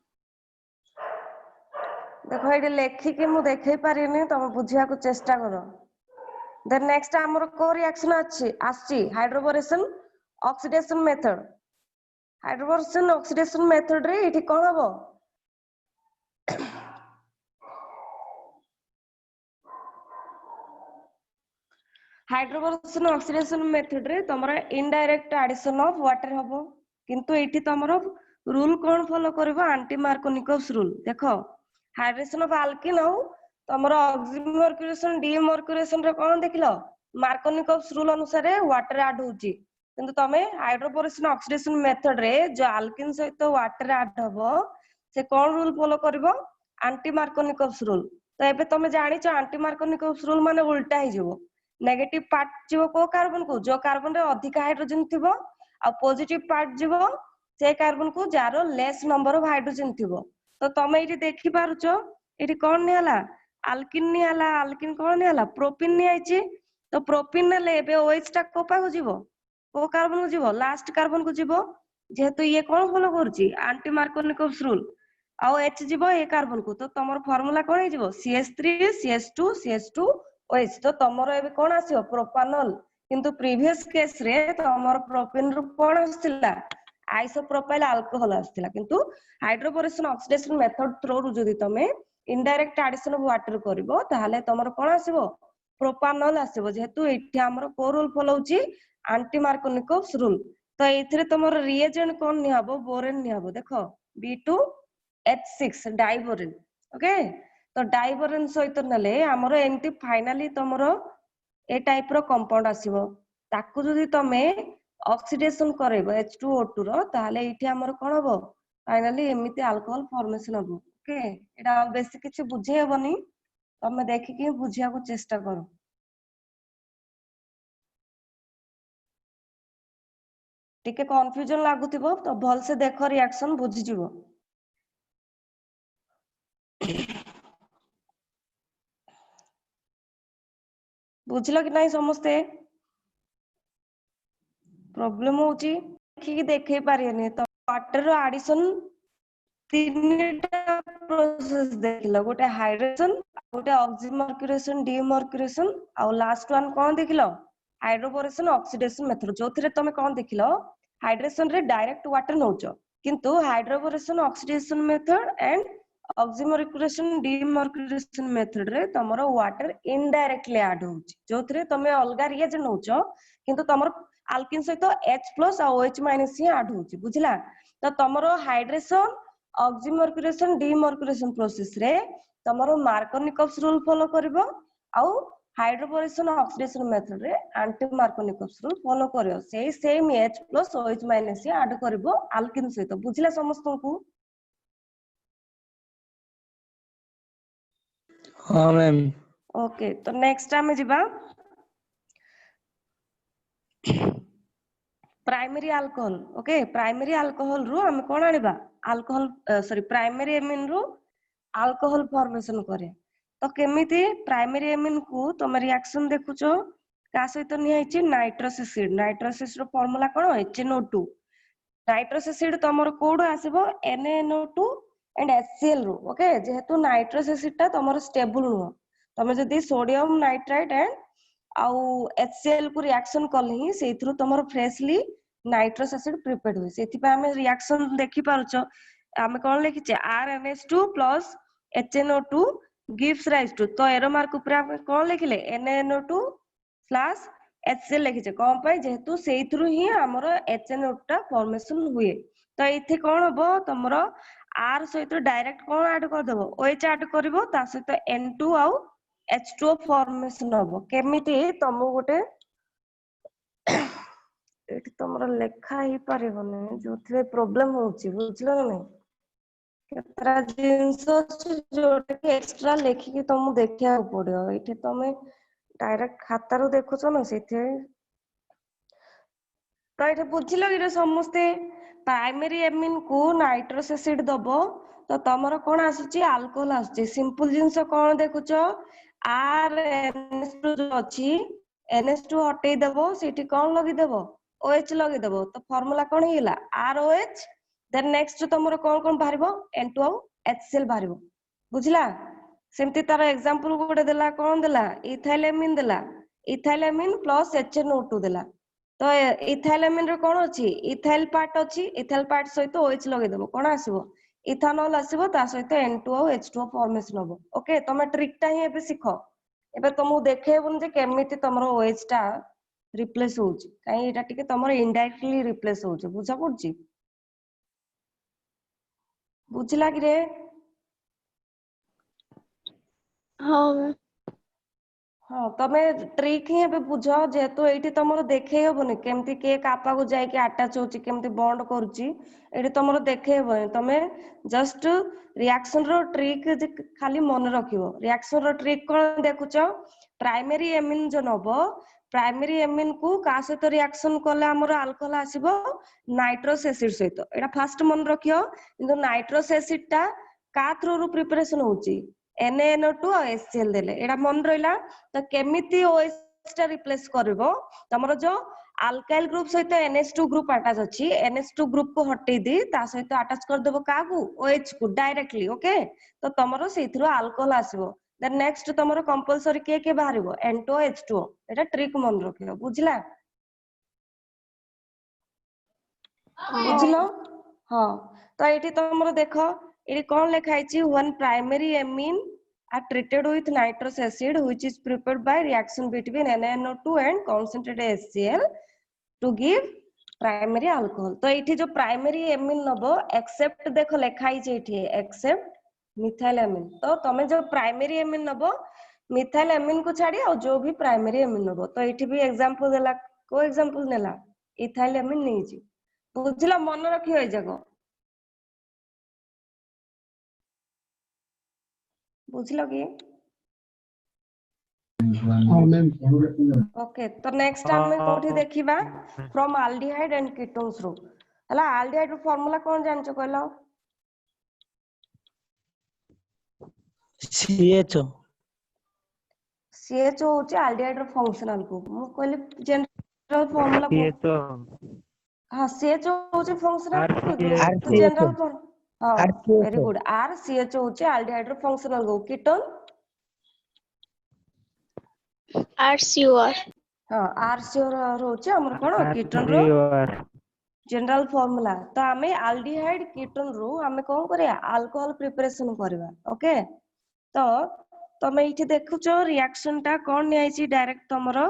A: देखो एठी लेखि के मु देखै पारिनी तुम बुझिया को चेष्टा करो देन नेक्स्ट हमर को रिएक्शन आछि hydroboration oxidation method hydroboration oxidation method रे एठी कोन हबो हाइड्रोबोरेशन ऑक्सीडेशन मेथड रे तमरा इनडायरेक्ट एडिशन ऑफ वाटर हबो किंतु एठी तमरो रूल कोन फॉलो करबो एंटी मार्कोनिकॉप्स रूल देखो हाइड्रेशन ऑफ अल्किन हो तमरो ऑक्सीमर्क्यूरेशन डीमर्क्यूरेशन रे कोन देखिलो मार्कोनिकॉप्स रूल अनुसार वाटर ऐड होउची किंतु तमे हाइड्रोबोरेशन ऑक्सीडेशन मेथड रे जो अल्किन सहित वाटर ऐड हबो से कोन रूल फॉलो करबो एंटी मार्कोनिकॉप्स रूल तो एबे तमे जानिचो एंटी मार्कोनिकॉप्स रूल माने उल्टा ही जबो नेगेटिव पार्ट जीवो को कार्बन को जो कार्बन रे अधिक हाइड्रोजन थिबो आ पॉजिटिव पार्ट जीवो से कार्बन को जारो लेस नंबर ऑफ हाइड्रोजन थिबो तो तमे इठी देखि पारुचो इठी कोन निहला अल्किन निहला अल्किन कोन निहला प्रोपिन नियाइची तो प्रोपिन नेले एबे OH टा को पाखु जीवो को कार्बन को जीवो लास्ट कार्बन को जीवो जेहेतु ये कोन फॉलो करची एंटी मार्कोनिकॉप्स रूल आ H जीवो ए कार्बन को तो तमर फार्मूला कोन हे जीवो CH3 CH2 CH2 OH तो तमरो एबे कोन आसीयो प्रोपानॉल किंतु प्रीवियस केस रे तमरो प्रोपिन रो कोन आस्तिला आइसोप्रोपाइल अल्कोहल आस्तिला किंतु हाइड्रोबोरेशन ऑक्सीडेशन मेथड थ्रू रु जदी तमे इनडायरेक्ट एडिशन ऑफ वाटर करबो ताहाले तमरो कोन आसीबो प्रोपानॉल आसीबो जेहेतु एठी हमरो को रूल फॉलो होची एंटी मार्कोनिकॉप्स रूल तो एथिरे तमरो रिएजेंट कोन निहबो बोरेन निहबो देखो B2H6 डाइबोरेन ओके तो डाइवरेंस सहित नेले हमरो एंटी फाइनली तमरो ए टाइप रो कंपाउंड आसीबो ताकू जदी तमे ऑक्सीडेशन करैबो H2O2 रो ताले एठी हमरो कोन हबो फाइनली एमिति अल्कोहल फॉर्मेशन हबो ओके एटा बेसी किछि बुझे हेबनी तमे देखि कि बुझिया को चेष्टा करो टिके कंफ्यूजन लागुथिबो तो भल से देखो रिएक्शन बुझि जिवो बुझलो कि नहीं समस्ते प्रॉब्लम होची कि देखे पारियनी तो वाटर रो एडिशन तीनटा प्रोसेस देखलो गोटे हाइड्रेशन गोटे ऑक्सीमर्क्यूरेशन डीमर्क्यूरेशन आ लास्ट वन कोन देखलो हाइड्रोबोरेशन ऑक्सीडेशन मेथड जोथिरे तमे कोन देखलो हाइड्रेशन रे डायरेक्ट वाटर नोचो किंतु hydroboration oxidation method and oxymercuration demercuration method रे तमरो वाटर इनडायरेक्टली ऐड होची जोथिरे तमे अलगा रिएज नोचो किंतु तमरो अल्किन सहित H+ आ OH- ही ऐड होची बुझला तो तमरो हाइड्रेशन ऑक्सीमर्क्यूरेशन डीमर्क्यूरेशन प्रोसेस रे तमरो मार्कोनिकॉप्स रूल फॉलो करबो आउ हाइड्रोबोरेशन ऑक्सीडेशन मेथड रे एंटी मार्कोनिकॉप्स रूल फॉलो करियो सेही सेम H+ OH- ही ऐड करबो अल्किन सहित बुझला समस्त को
C: हाँ मैम
A: ओके तो नेक्स्ट आमे जिबा primary alcohol okay primary alcohol रु हम कोन आनिबा अल्कोहल सॉरी प्राइमरी एमिन रु अल्कोहल फॉर्मेशन करे तो केमिति प्राइमरी एमिन को तुम रिएक्शन देखुचो का सहित नियाइछि नाइट्रस एसिड रो फार्मूला कोन HNO2 नाइट्रस एसिड तमर कोड आसीबो NaNO2 एंड HCl रो ओके जेहेतु नाइट्रस एसिड ता तमर स्टेबल नो तमे जदी सोडियम नाइट्राइट एंड आउ HCl को रिएक्शन कले ही सेथरु तमर फ्रेशली नाइट्रस एसिड प्रिपेयर्ड होय सेथि पय हम रिएक्शन देखि पारुचो हम कोन लिखिचे RNH2 plus HNO2 gives rise to तो एरो मार्क ऊपर हम कोन लिखिले NaNO2 स्लैश HCl लिखिचे कोन पय जेहेतु सेथरु ही हमर HNO2 टा फॉर्मेशन हुए तो एथि कोन हबो तमरो R सहित डायरेक्ट कोन ऐड कर देबो OH ऐड करबो ता सहित N2 आउ H2O फॉर्मेशन हबो केमिति तमु गोटे एठी तमरो लेखा ही पारिबोने जोथि प्रॉब्लम होउची बुझलो नै केतरा जिंस जोटे के एक्स्ट्रा लेखि कि तुम देखिया पड़ियो एठी तमे डायरेक्ट खाता रो देखुछो ना सेथे तो एठी बुझिलो कि समस्ते प्राइमरी एमिन को नाइट्रस एसिड दबो तो तमरो कोन आसुची अल्कोहल आसुची सिंपल जिंस कोन देखुछो RNH2 जो अछि NH2 हटै देबो सेठी कोन लगी देबो OH लगी देबो तो फार्मूला कोन हिला ROH देन नेक्स्ट तमरो कोन कोन बाहरिबो N2 और HCl बाहरिबो बुझला सेमति तार एग्जांपल गोटे देला कोन देला इथाइलेमिन देला इथाइलेमिन प्लस HNO2 देला तो इथाइलेमिन रे कोन अछि इथाइल पार्ट अछि इथाइल पार्ट सहित OH लगे देबो कोन आसीबो इथानॉल आसीबो ता सहित N2 और H2O फॉर्मेशन होबो ओके तमे ट्रिक ता ही एबे सिखो एबे तुमु देखेबुन जे केमिति तमरो OH टा रिप्लेस होउची काई एटा टिके तमरो इनडायरेक्टली रिप्लेस होउची बुझा पड़ची बुझला कि रे
B: हाँ मैम
A: हाँ तमे ट्रिक ही एबे बुझो जेहेतु एठी तमरो देखे हेबोनी केमति के कापा को जाय के अटैच होची केमति बॉन्ड करूची एठी तमरो देखे हेबोनी तमे जस्ट रिएक्शन रो ट्रिक जे खाली मन रखिबो रिएक्शन रो ट्रिक कोन देखुचो प्राइमरी एमिन जो नबो प्राइमरी एमिन को का सहित रिएक्शन कले हमरो अल्कोहल आसीबो नाइट्रस एसिड सहित एटा फास्ट मन रखियो किंतु नाइट्रस एसिड टा का थ्रू रो प्रिपरेशन होची NaNO2 और HCl देले एटा मन रहिला तो केमिति OH टा रिप्लेस करबो तमरो जो अल्काइल ग्रुप सहित NH2 ग्रुप अटैच अछि NH2 ग्रुप को हटै दी ता सहित अटैच कर देबो कागु OH को डायरेक्टली ओके तो तमरो सेथरो अल्कोहल आसीबो देन नेक्स्ट तमरो कंपलसरी के बाहरिबो N2 H2O एटा ट्रिक मन रखियो बुझला बुझलो हां तो एठी तमरो देखो एठी कोन लिखाइ छि one primary amine are treated with nitrous acid which is prepared by reaction between NaNO2 and concentrated HCl to give primary alcohol तो एठी जो प्राइमरी एमिन नबो एक्सेप्ट देखो लिखाइ छि एठी एक्सेप्ट मिथाइल एमिन तो तमे जो प्राइमरी एमिन नबो मिथाइल एमिन को छाड़ी और जो भी प्राइमरी एमिन नबो तो एठी भी एग्जांपल देला को एग्जांपल नेला इथाइल एमिन नहीं जी बुझला मन रखियो ए जगह बुझलो कि
C: हाँ मैम
A: ओके तो नेक्स्ट हम कोठी देखिबा फ्रॉम एल्डिहाइड एंड कीटोन्स रो हला एल्डिहाइड रो फार्मूला कोन जानचो कहलो
C: CHO
A: CHO होची एल्डिहाइड रो फंक्शनल ग्रुप मु कहली जनरल फार्मूला को
D: CHO
A: हां CHO होची फंक्शनल ग्रुप तो
C: RCHO
A: जनरल फॉर्म हां वेरी
C: RCHO
A: गुड RCHO होची एल्डिहाइड रो फंक्शनल ग्रुप कीटोन
B: RCOR
A: हां RCO होची हमर कोन कीटोन रो जनरल फार्मूला तो आमे एल्डिहाइड कीटोन रो आमे कोन करिया अल्कोहल प्रिपरेशन करबा ओके तो तमे इठी देखुचो रिएक्शन टा कोन नेइची डायरेक्ट तमरो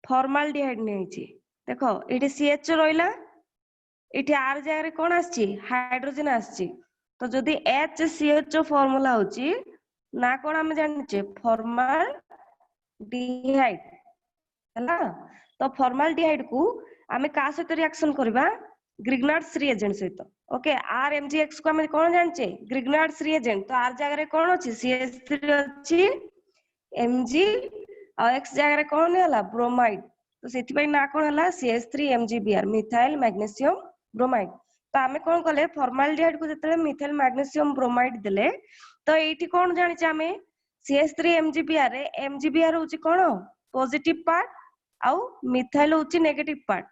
A: फॉर्माल्डिहाइड नेइची देखो इठी CH रोइला इठी R जगह रे कोन आछी हाइड्रोजन आछी तो जदी HCHO फार्मूला होची ना कोन हम जानिचे फॉर्माल्डिहाइड हैला तो फॉर्माल्डिहाइड को आमे का सहित रिएक्शन करबा ग्रिग्नार्ड्स रिएजेंट सहित ओके RMgX को आमे कोन जानचे ग्रिग्नार्ड्स रिएजेंट तो R जगह रे कोन अछि CH3 अछि Mg और X जगह रे कोन होला ब्रोमाइड तो सेति पई ना कोन होला CH3MgBr मिथाइल मैग्नीशियम ब्रोमाइड तो आमे कोन कले फॉर्माल्डिहाइड को जतले मिथाइल मैग्नीशियम ब्रोमाइड देले तो एठी कोन जानिचे आमे CH3MgBr रे MgBr होची कोन पॉजिटिव पार्ट आउ मिथाइल होची नेगेटिव पार्ट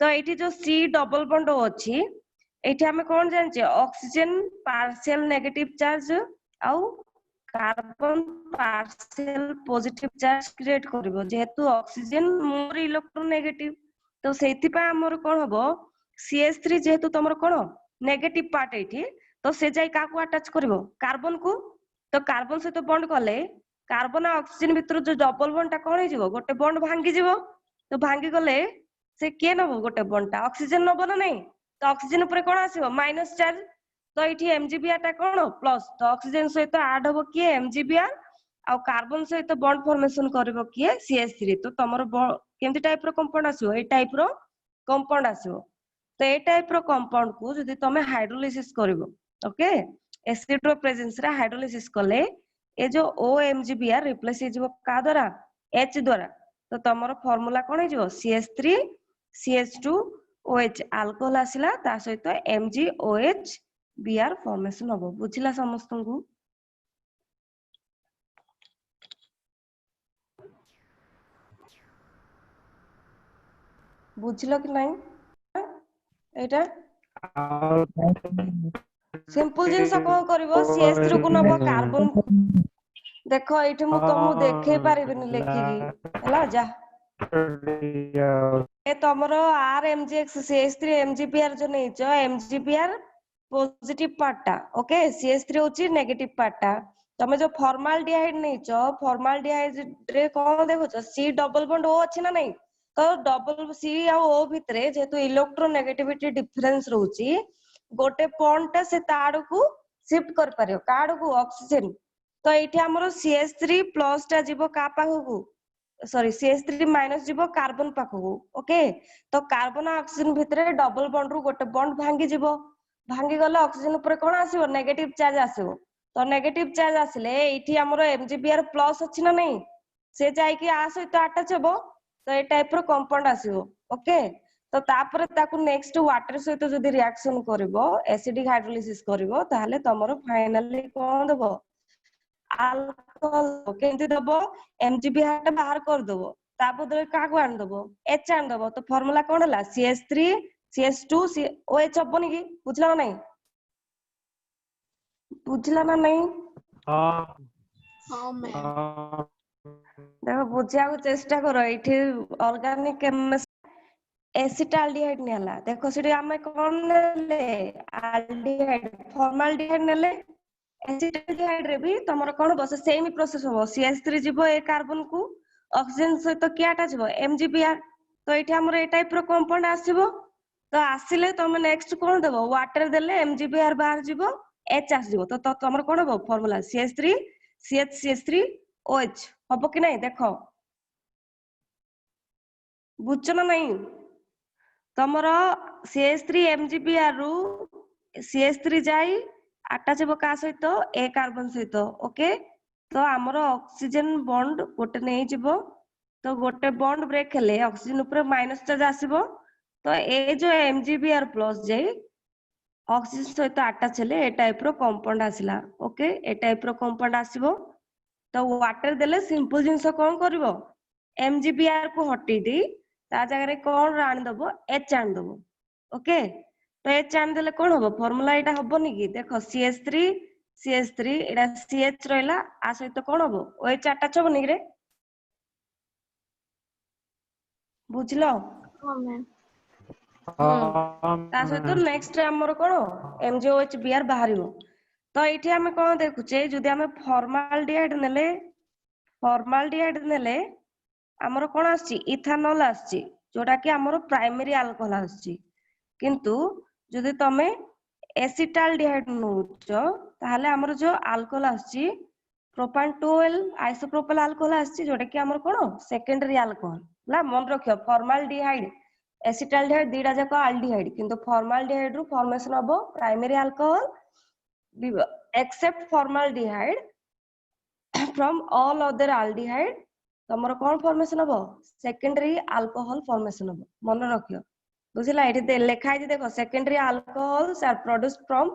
A: तो एठी जो C डबल बॉन्ड अछि एठी हमें कोन जानचे ऑक्सीजन पार्शियल नेगेटिव चार्ज आउ carbon partial positive charge create करबो जेहेतु ऑक्सीजन मोर इलेक्ट्रोनेगेटिव तो सेति पा हमर कोन हबो CH3 जेहेतु तमर कोन नेगेटिव पार्ट एठी तो से जाई का को अटैच करबो कार्बन को तो कार्बन से तो बॉन्ड करले कार्बन और ऑक्सीजन भीतर जो डबल बॉन्ड टा कोन हिजबो गोटे बॉन्ड भांगी जिवो तो भांगी गले से के नबो गोटे बॉन्ड टा ऑक्सीजन नबो ना नहीं तो ऑक्सीजन ऊपर कोन आसीबो माइनस चार्ज तो एठी MgBr टा कोन प्लस तो ऑक्सीजन सहित ऐड होबो कि MgBr आ कार्बन सहित बॉन्ड फॉर्मेशन करबो कि CH3 तो तमरो केमति टाइप रो कंपाउंड आसीबो ए टाइप रो कंपाउंड आसीबो तो ए टाइप रो कंपाउंड को जदी तमे हाइड्रोलिसिस करबो ओके एसिड रो प्रेजेंस रे हाइड्रोलिसिस करले ए जो OMgBr रिप्लेस हे जिवो का द्वारा H द्वारा तो तमरो फार्मूला कोन हे जिवो CH3 CH2 OH अल्कोहल आसिला ता सहित MgOH Br फॉर्मेशन होबो बुझिला समस्तंगु बुझिलो कि नाही एटा सिंपल जिंस कोन करबो CH3 को नबो कार्बन देखो एठी मु तुमु देखै पारिबिनी लेखिकी हला जा ए तमरो RMgX CH3 MgBr जो नेचो MgBr पॉजिटिव पार्ट टा ओके CH3 होची नेगेटिव पार्ट टा तमे जो फॉर्माल्डिहाइड नेचो फॉर्माल्डिहाइड रे कोन देखोचो C डबल बॉन्ड O अछि ना नहीं तो डबल C आ O भितरे जेतु इलेक्ट्रोनेगेटिविटी डिफरेंस रहउची गोटे बॉन्ड टा से ताड़ को शिफ्ट कर पारियो काड को ऑक्सीजन तो एठी हमरो CH3 प्लस टा जीवो का पाखु सॉरी CH3 माइनस जीवो कार्बन पाखु ओके तो कार्बन और ऑक्सीजन भितरे डबल बॉन्ड रु गोटे बॉन्ड भांगी जीवो भांगी गले ऑक्सीजन ऊपर कोन आसीबो नेगेटिव चार्ज आसीबो तो नेगेटिव चार्ज आसिले एठी हमरो MgBr प्लस अछि ना नहीं से जाई कि आ सहित अटैच हेबो तो ए टाइप रो कंपाउंड आसीबो ओके तो तापर ताकू नेक्स्ट वाटर सहित जदी रिएक्शन करबो एसिडिक हाइड्रोलिसिस करबो ताहले तमरो फाइनली कोन देबो अल्कोहल केंति देबो MgBr टा बाहर कर देबो ता बदले का को आन देबो H आन देबो तो फार्मूला कोन हला CH3 CH2 OH हबोनी कि बुझला ना नहीं बुझला ना नहीं
B: हाँ मैम
A: देखो बुझिया को चेष्टा करो एठी ऑर्गेनिक केमिस्ट्री एसिटाल्डिहाइड नेला देखो सेठी हमें कोन नेले एल्डिहाइड फॉर्माल्डिहाइड नेले एसिटाल्डिहाइड रे भी तमरो कोन बस सेम प्रोसेस हो CH3 जीवो ए कार्बन को ऑक्सीजन सहित क्या अटैच हो MgBr तो एठी हमर ए टाइप रो कंपाउंड आसीबो तो आसिले तमे नेक्स्ट कोन देबो वाटर देले MgBr बाहर जीवो H आसीबो तो तमर कोन हो फार्मूला CH3 CH3 OH हबो कि नहीं देखो बुझछ ना नहीं तमर CH3 MgBr रु CH3 जाई अटैच हो का सहित A कार्बन सहित ओके तो आमर ऑक्सीजन बॉन्ड गोटे नहीं जिवो तो गोटे बॉन्ड ब्रेक हेले ऑक्सीजन ऊपर माइनस चार्ज आसीबो तो ए जो MgBr प्लस जाई ऑक्सीजन सहित अटैच हेले ए टाइप रो कंपाउंड आसिला ओके ए टाइप रो कंपाउंड आसीबो तो वाटर देले सिंपल जिंस कोन करबो MgBr को हटै दी ता जगह रे कोन आन दबो H आन दबो ओके तो H आन देले कोन होबो फार्मूला एटा हबोनी कि देखो CH3 एटा CH रहला आ सहित कोन होबो OH अटैच होबो नि रे बुझलो
B: हाँ मैम
A: ता सहित नेक्स्ट हमर कोन MgOH Br बाहरिबो तो एठी हमें कोन देखुचे जदि हमें फॉर्माल्डिहाइड नेले हमर कोन आछि इथानॉल आछि जोटा कि हमर प्राइमरी अल्कोहल आछि किंतु जदि तमे एसिटाल्डिहाइड नउछ ताहले हमर जो अल्कोहल आछि प्रोपान 2L आइसोप्रोपाइल अल्कोहल आछि जोटा कि हमर कोन सेकेंडरी अल्कोहल ला मन रखियो फॉर्माल्डिहाइड एसिटाल्डिहाइड दीडा जाको अल्डिहाइड किंतु फॉर्माल्डिहाइड रु फॉर्मेशन हबो primary alcohol except formaldehyde from all other aldehyde तमर कोन फॉर्मेशन हबो सेकेंडरी अल्कोहल फॉर्मेशन हबो मन रखियो बुझिला एठी लेखा है देखो secondary alcohols are produced from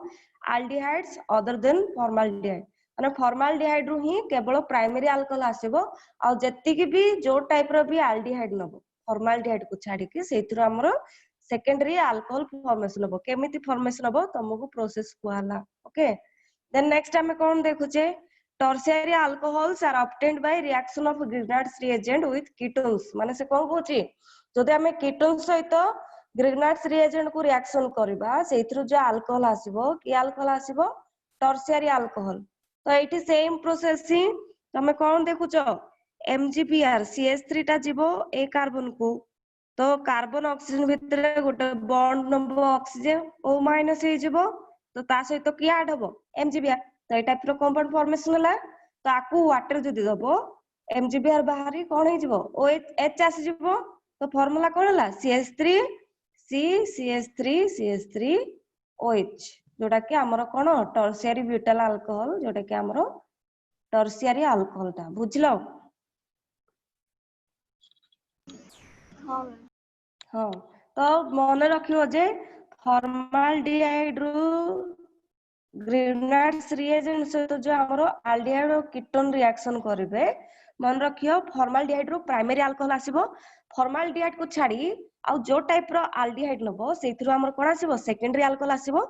A: aldehydes other than formaldehyde माने फॉर्माल्डिहाइड रु ही केवल प्राइमरी अल्कोहल आसीबो आ जत्ती कि भी जो टाइप रो भी aldehyde नबो फॉर्माल्डिहाइड को छाडी कि सेथिरो हमरो सेकेंडरी अल्कोहल फॉर्मेशन हबो केमिति फॉर्मेशन हबो तमको प्रोसेस कुआला ओके देन नेक्स्ट हमें कोन देखुचे tertiary alcohols are obtained by reaction of Grignard's reagent with ketones माने से कोन कहूची जदि हमें कीटोन्स सहित Grignard's reagent को रिएक्शन करबा सेथिरो जो अल्कोहल आसीबो कि अल्कोहल आसीबो tertiary alcohol तो एठी सेम प्रोसेस ही तमे कोन देखुचो MgBr CH3 टा जीवो A कार्बन को तो कार्बन ऑक्सीजन भितरे गोटे बॉन्ड नंबर ऑक्सीजन O- हे जीवो तो ता सहित की ऐड हबो MgBr तो ए टाइप रो कंपाउंड फॉर्मेशन हला ताकू वाटर जदि दबो MgBr बाहरी कोन हे जीवो OH आसी जीवो तो फार्मूला कोन हला CH3 OH जोटा कि हमर कोन टर्शियरी ब्यूटाइल अल्कोहल जोटा कि हमर टर्शियरी अल्कोहल ता बुझलो
B: हाँ मैम
A: हां तो मन रखियो जे फॉर्माल्डिहाइड रु Grignard's reagent सहित जो हमरो aldehyde और ketone रिएक्शन करिवे मन रखियो फॉर्माल्डिहाइड रो प्राइमरी अल्कोहल आसीबो फॉर्माल्डिहाइड को छाडी आ जो टाइप रो aldehyde नबो सेथिरो हमर कोन आसीबो सेकेंडरी अल्कोहल आसीबो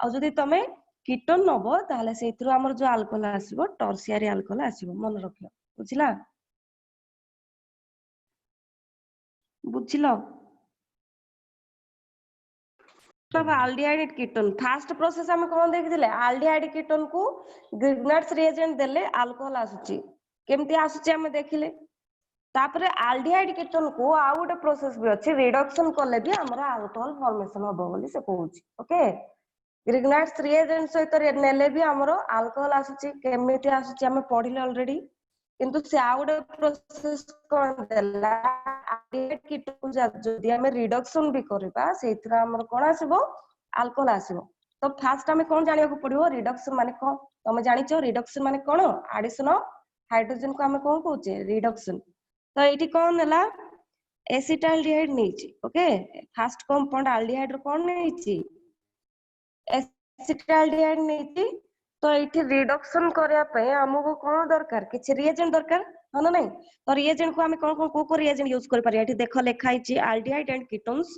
A: आ जदि तमे कीटोन नबो ताहले सेथिरो हमर जो अल्कोहल आसीबो टर्शियरी अल्कोहल आसीबो मन रखियो बुझिलो तब aldehyde ketone फर्स्ट प्रोसेस हम कोन देखिथिले aldehyde ketone को Grignard's reagent देले अल्कोहल आसुची केमती आसुची हम देखिले तापरे aldehyde ketone को आ गोटे प्रोसेस भी अछि रिडक्शन करले भी हमरा अल्कोहल फॉर्मेशन हबो बोली से कहूची ओके Grignard's reagent सहित नेले भी हमरो अल्कोहल आसुची केमती आसुची हम पढिले ऑलरेडी किंतु से आ गोटे प्रोसेस कोन देला aldehyde ketone जदि हम रिडक्शन भी करबा सेथिरा हमर कोन आसीबो अल्कोहल आसीबो तो फर्स्ट हमें कोन जानिया को पड़िबो रिडक्शन माने कोन तमे जानिचो रिडक्शन माने कोन एडिशन ऑफ हाइड्रोजन को हम कोन कहूचे रिडक्शन तो एठी कोन हला एसिटाल्डिहाइड नेची ओके फर्स्ट कंपाउंड एल्डिहाइड रो कोन नेची एसिटाल्डिहाइड नेची तो एठी रिडक्शन करिया पे हमको कोन दरकार किछ रिएजेंट दरकार ह ना नहीं तो रिएजेंट को हम कोन को रिएजेंट यूज कर पारिया एठी देखो लिखा हिची aldehyde and ketones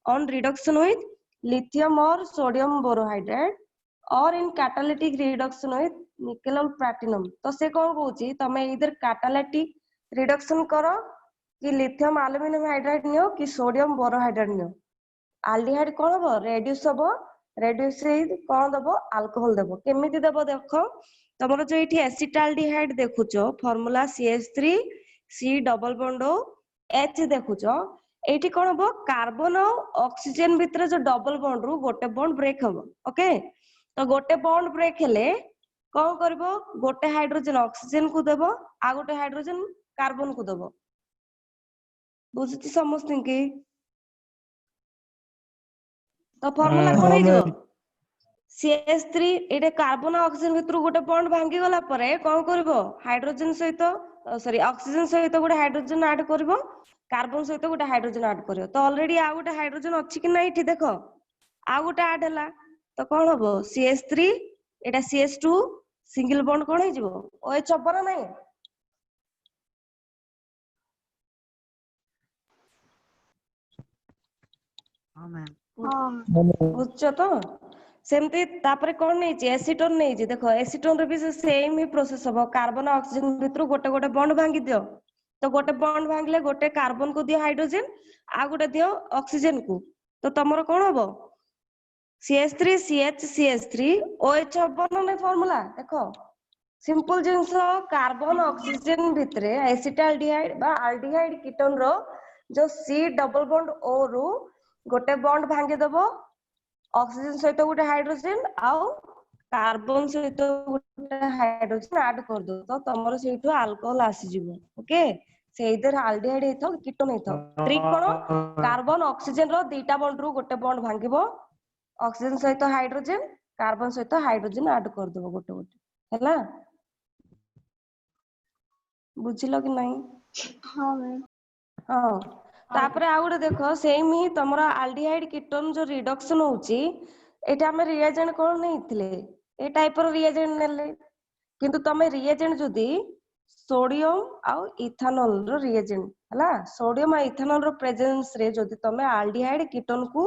A: on reduction with lithium or sodium borohydride or in catalytic reduction with nickel or platinum तो से कोन कहूची तमे इधर catalytic reduction करो कि lithium aluminum hydride नियो कि sodium borohydride नियो aldehyde कोन हो reduce हो reduce कोन दबो alcohol दबो केमिति दबो देखो तमरो जो एठी acetaldehyde देखुचो formula CH3 C double bond O H देखुचो एठी कोन हो कार्बन और ऑक्सीजन भितर जो डबल बॉन्ड रु गोटे बॉन्ड ब्रेक हो ओके तो गोटे बॉन्ड ब्रेक हेले कौन करबो गोटे हाइड्रोजन ऑक्सीजन को देबो आ गोटे हाइड्रोजन कार्बन को देबो बुझुची समस्त की तो फार्मूला कोन
C: हाँ
A: हे जो
C: मैम
A: CH3 एटे कार्बन ऑक्सीजन भितर गोटे बॉन्ड भांगी गला परे कोन करबो हाइड्रोजन सहित सॉरी ऑक्सीजन सहित गोटे हाइड्रोजन ऐड करबो कार्बन सहित गोटे हाइड्रोजन ऐड करियो तो ऑलरेडी आ गोटे हाइड्रोजन अछि कि नै इठी देखो आ गोटे ऐड हला तो कोन हबो CH3 एटा CH2 सिंगल बॉन्ड कोन हे जिवो OH हबो ना नै
D: हाँ मैम
B: हाँ
A: बुझছো तो सेमती तापरे कोन नै छि एसीटोन नै छि देखो एसीटोन रे भी सेम ही प्रोसेस हबो कार्बन ऑक्सीजन भितर गोटे गोटे बॉन्ड भांगी दियो तो गोटे बॉन्ड भांगले गोटे कार्बन को दियो हाइड्रोजन आ गोटे दियो ऑक्सीजन को तो तमरो कोन हबो CH3 CH CH3 OH हबो ना नै फार्मूला देखो सिंपल जिंस कार्बन ऑक्सीजन भितरे एसिटाल्डिहाइड बा अल्डिहाइड कीटोन रो जो C डबल बॉन्ड O रु गोटे बॉन्ड भांगी दबो ऑक्सीजन सहित गोटे हाइड्रोजन आउ कार्बन सहित गोटे हाइड्रोजन ऐड कर दो तो तमरो सेठो अल्कोहल आसी जिवो ओके सेइदर अल्डिहाइड हेतो कीटोन हेतो ट्रिक कोन कार्बन ऑक्सीजन रो दीटा बॉन्ड रु गोटे बॉन्ड भांगीबो ऑक्सीजन सहित हाइड्रोजन कार्बन सहित हाइड्रोजन ऐड कर दबो गोटे गोटे हैला बुझिलो कि नहीं
B: हाँ मैम
A: हाँ तापरे आ गोटे देखो सेम ही तमरा अल्डिहाइड कीटोन जो रिडक्शन होउची एटा हम रिएजेंट कोन नैथिले ए टाइप रो रिएजेंट नेले किंतु तमे रिएजेंट जदी सोडियम आउ इथानॉल रो रिएजेंट हला सोडियम आ इथानॉल रो प्रेजेंस रे जदी तमे अल्डिहाइड कीटोन को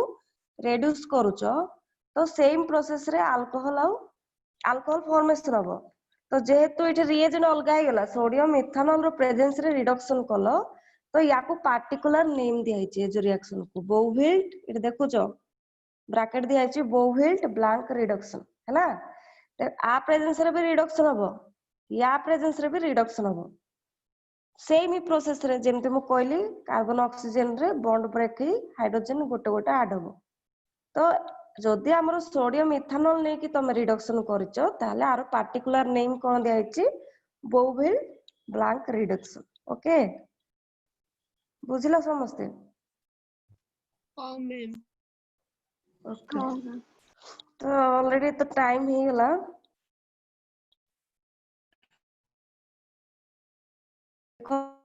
A: रिड्यूस करूचो तो सेम प्रोसेस रे अल्कोहल फॉर्मेशन हबो तो जेहेतु इठे रिएजेंट अलगा हे गला सोडियम इथानॉल रो प्रेजेंस रे रिडक्शन कलो तो याको पार्टिकुलर नेम दिया है जो रिएक्शन को बोविल्ट इट देखो जो ब्रैकेट दिया है बोविल्ट ब्लैंक रिडक्शन है ना आ प्रेजेंस रे भी रिडक्शन हबो या प्रेजेंस रे भी रिडक्शन हबो सेम ही प्रोसेस रे जेमते मु कहली कार्बन ऑक्सीजन रे बॉन्ड ब्रेक ही हाइड्रोजन गोटे गोटे ऐड हबो तो जदि हमर सोडियम इथानॉल नै कि तमे रिडक्शन करचो ताले आरो पार्टिकुलर नेम कोन दिया है बोविल्ट ब्लैंक रिडक्शन ओके बुझिला समस्ते
B: हाँ मैम
A: ओके
B: हाँ मैम
A: तो ऑलरेडी तो टाइम ही गला देखो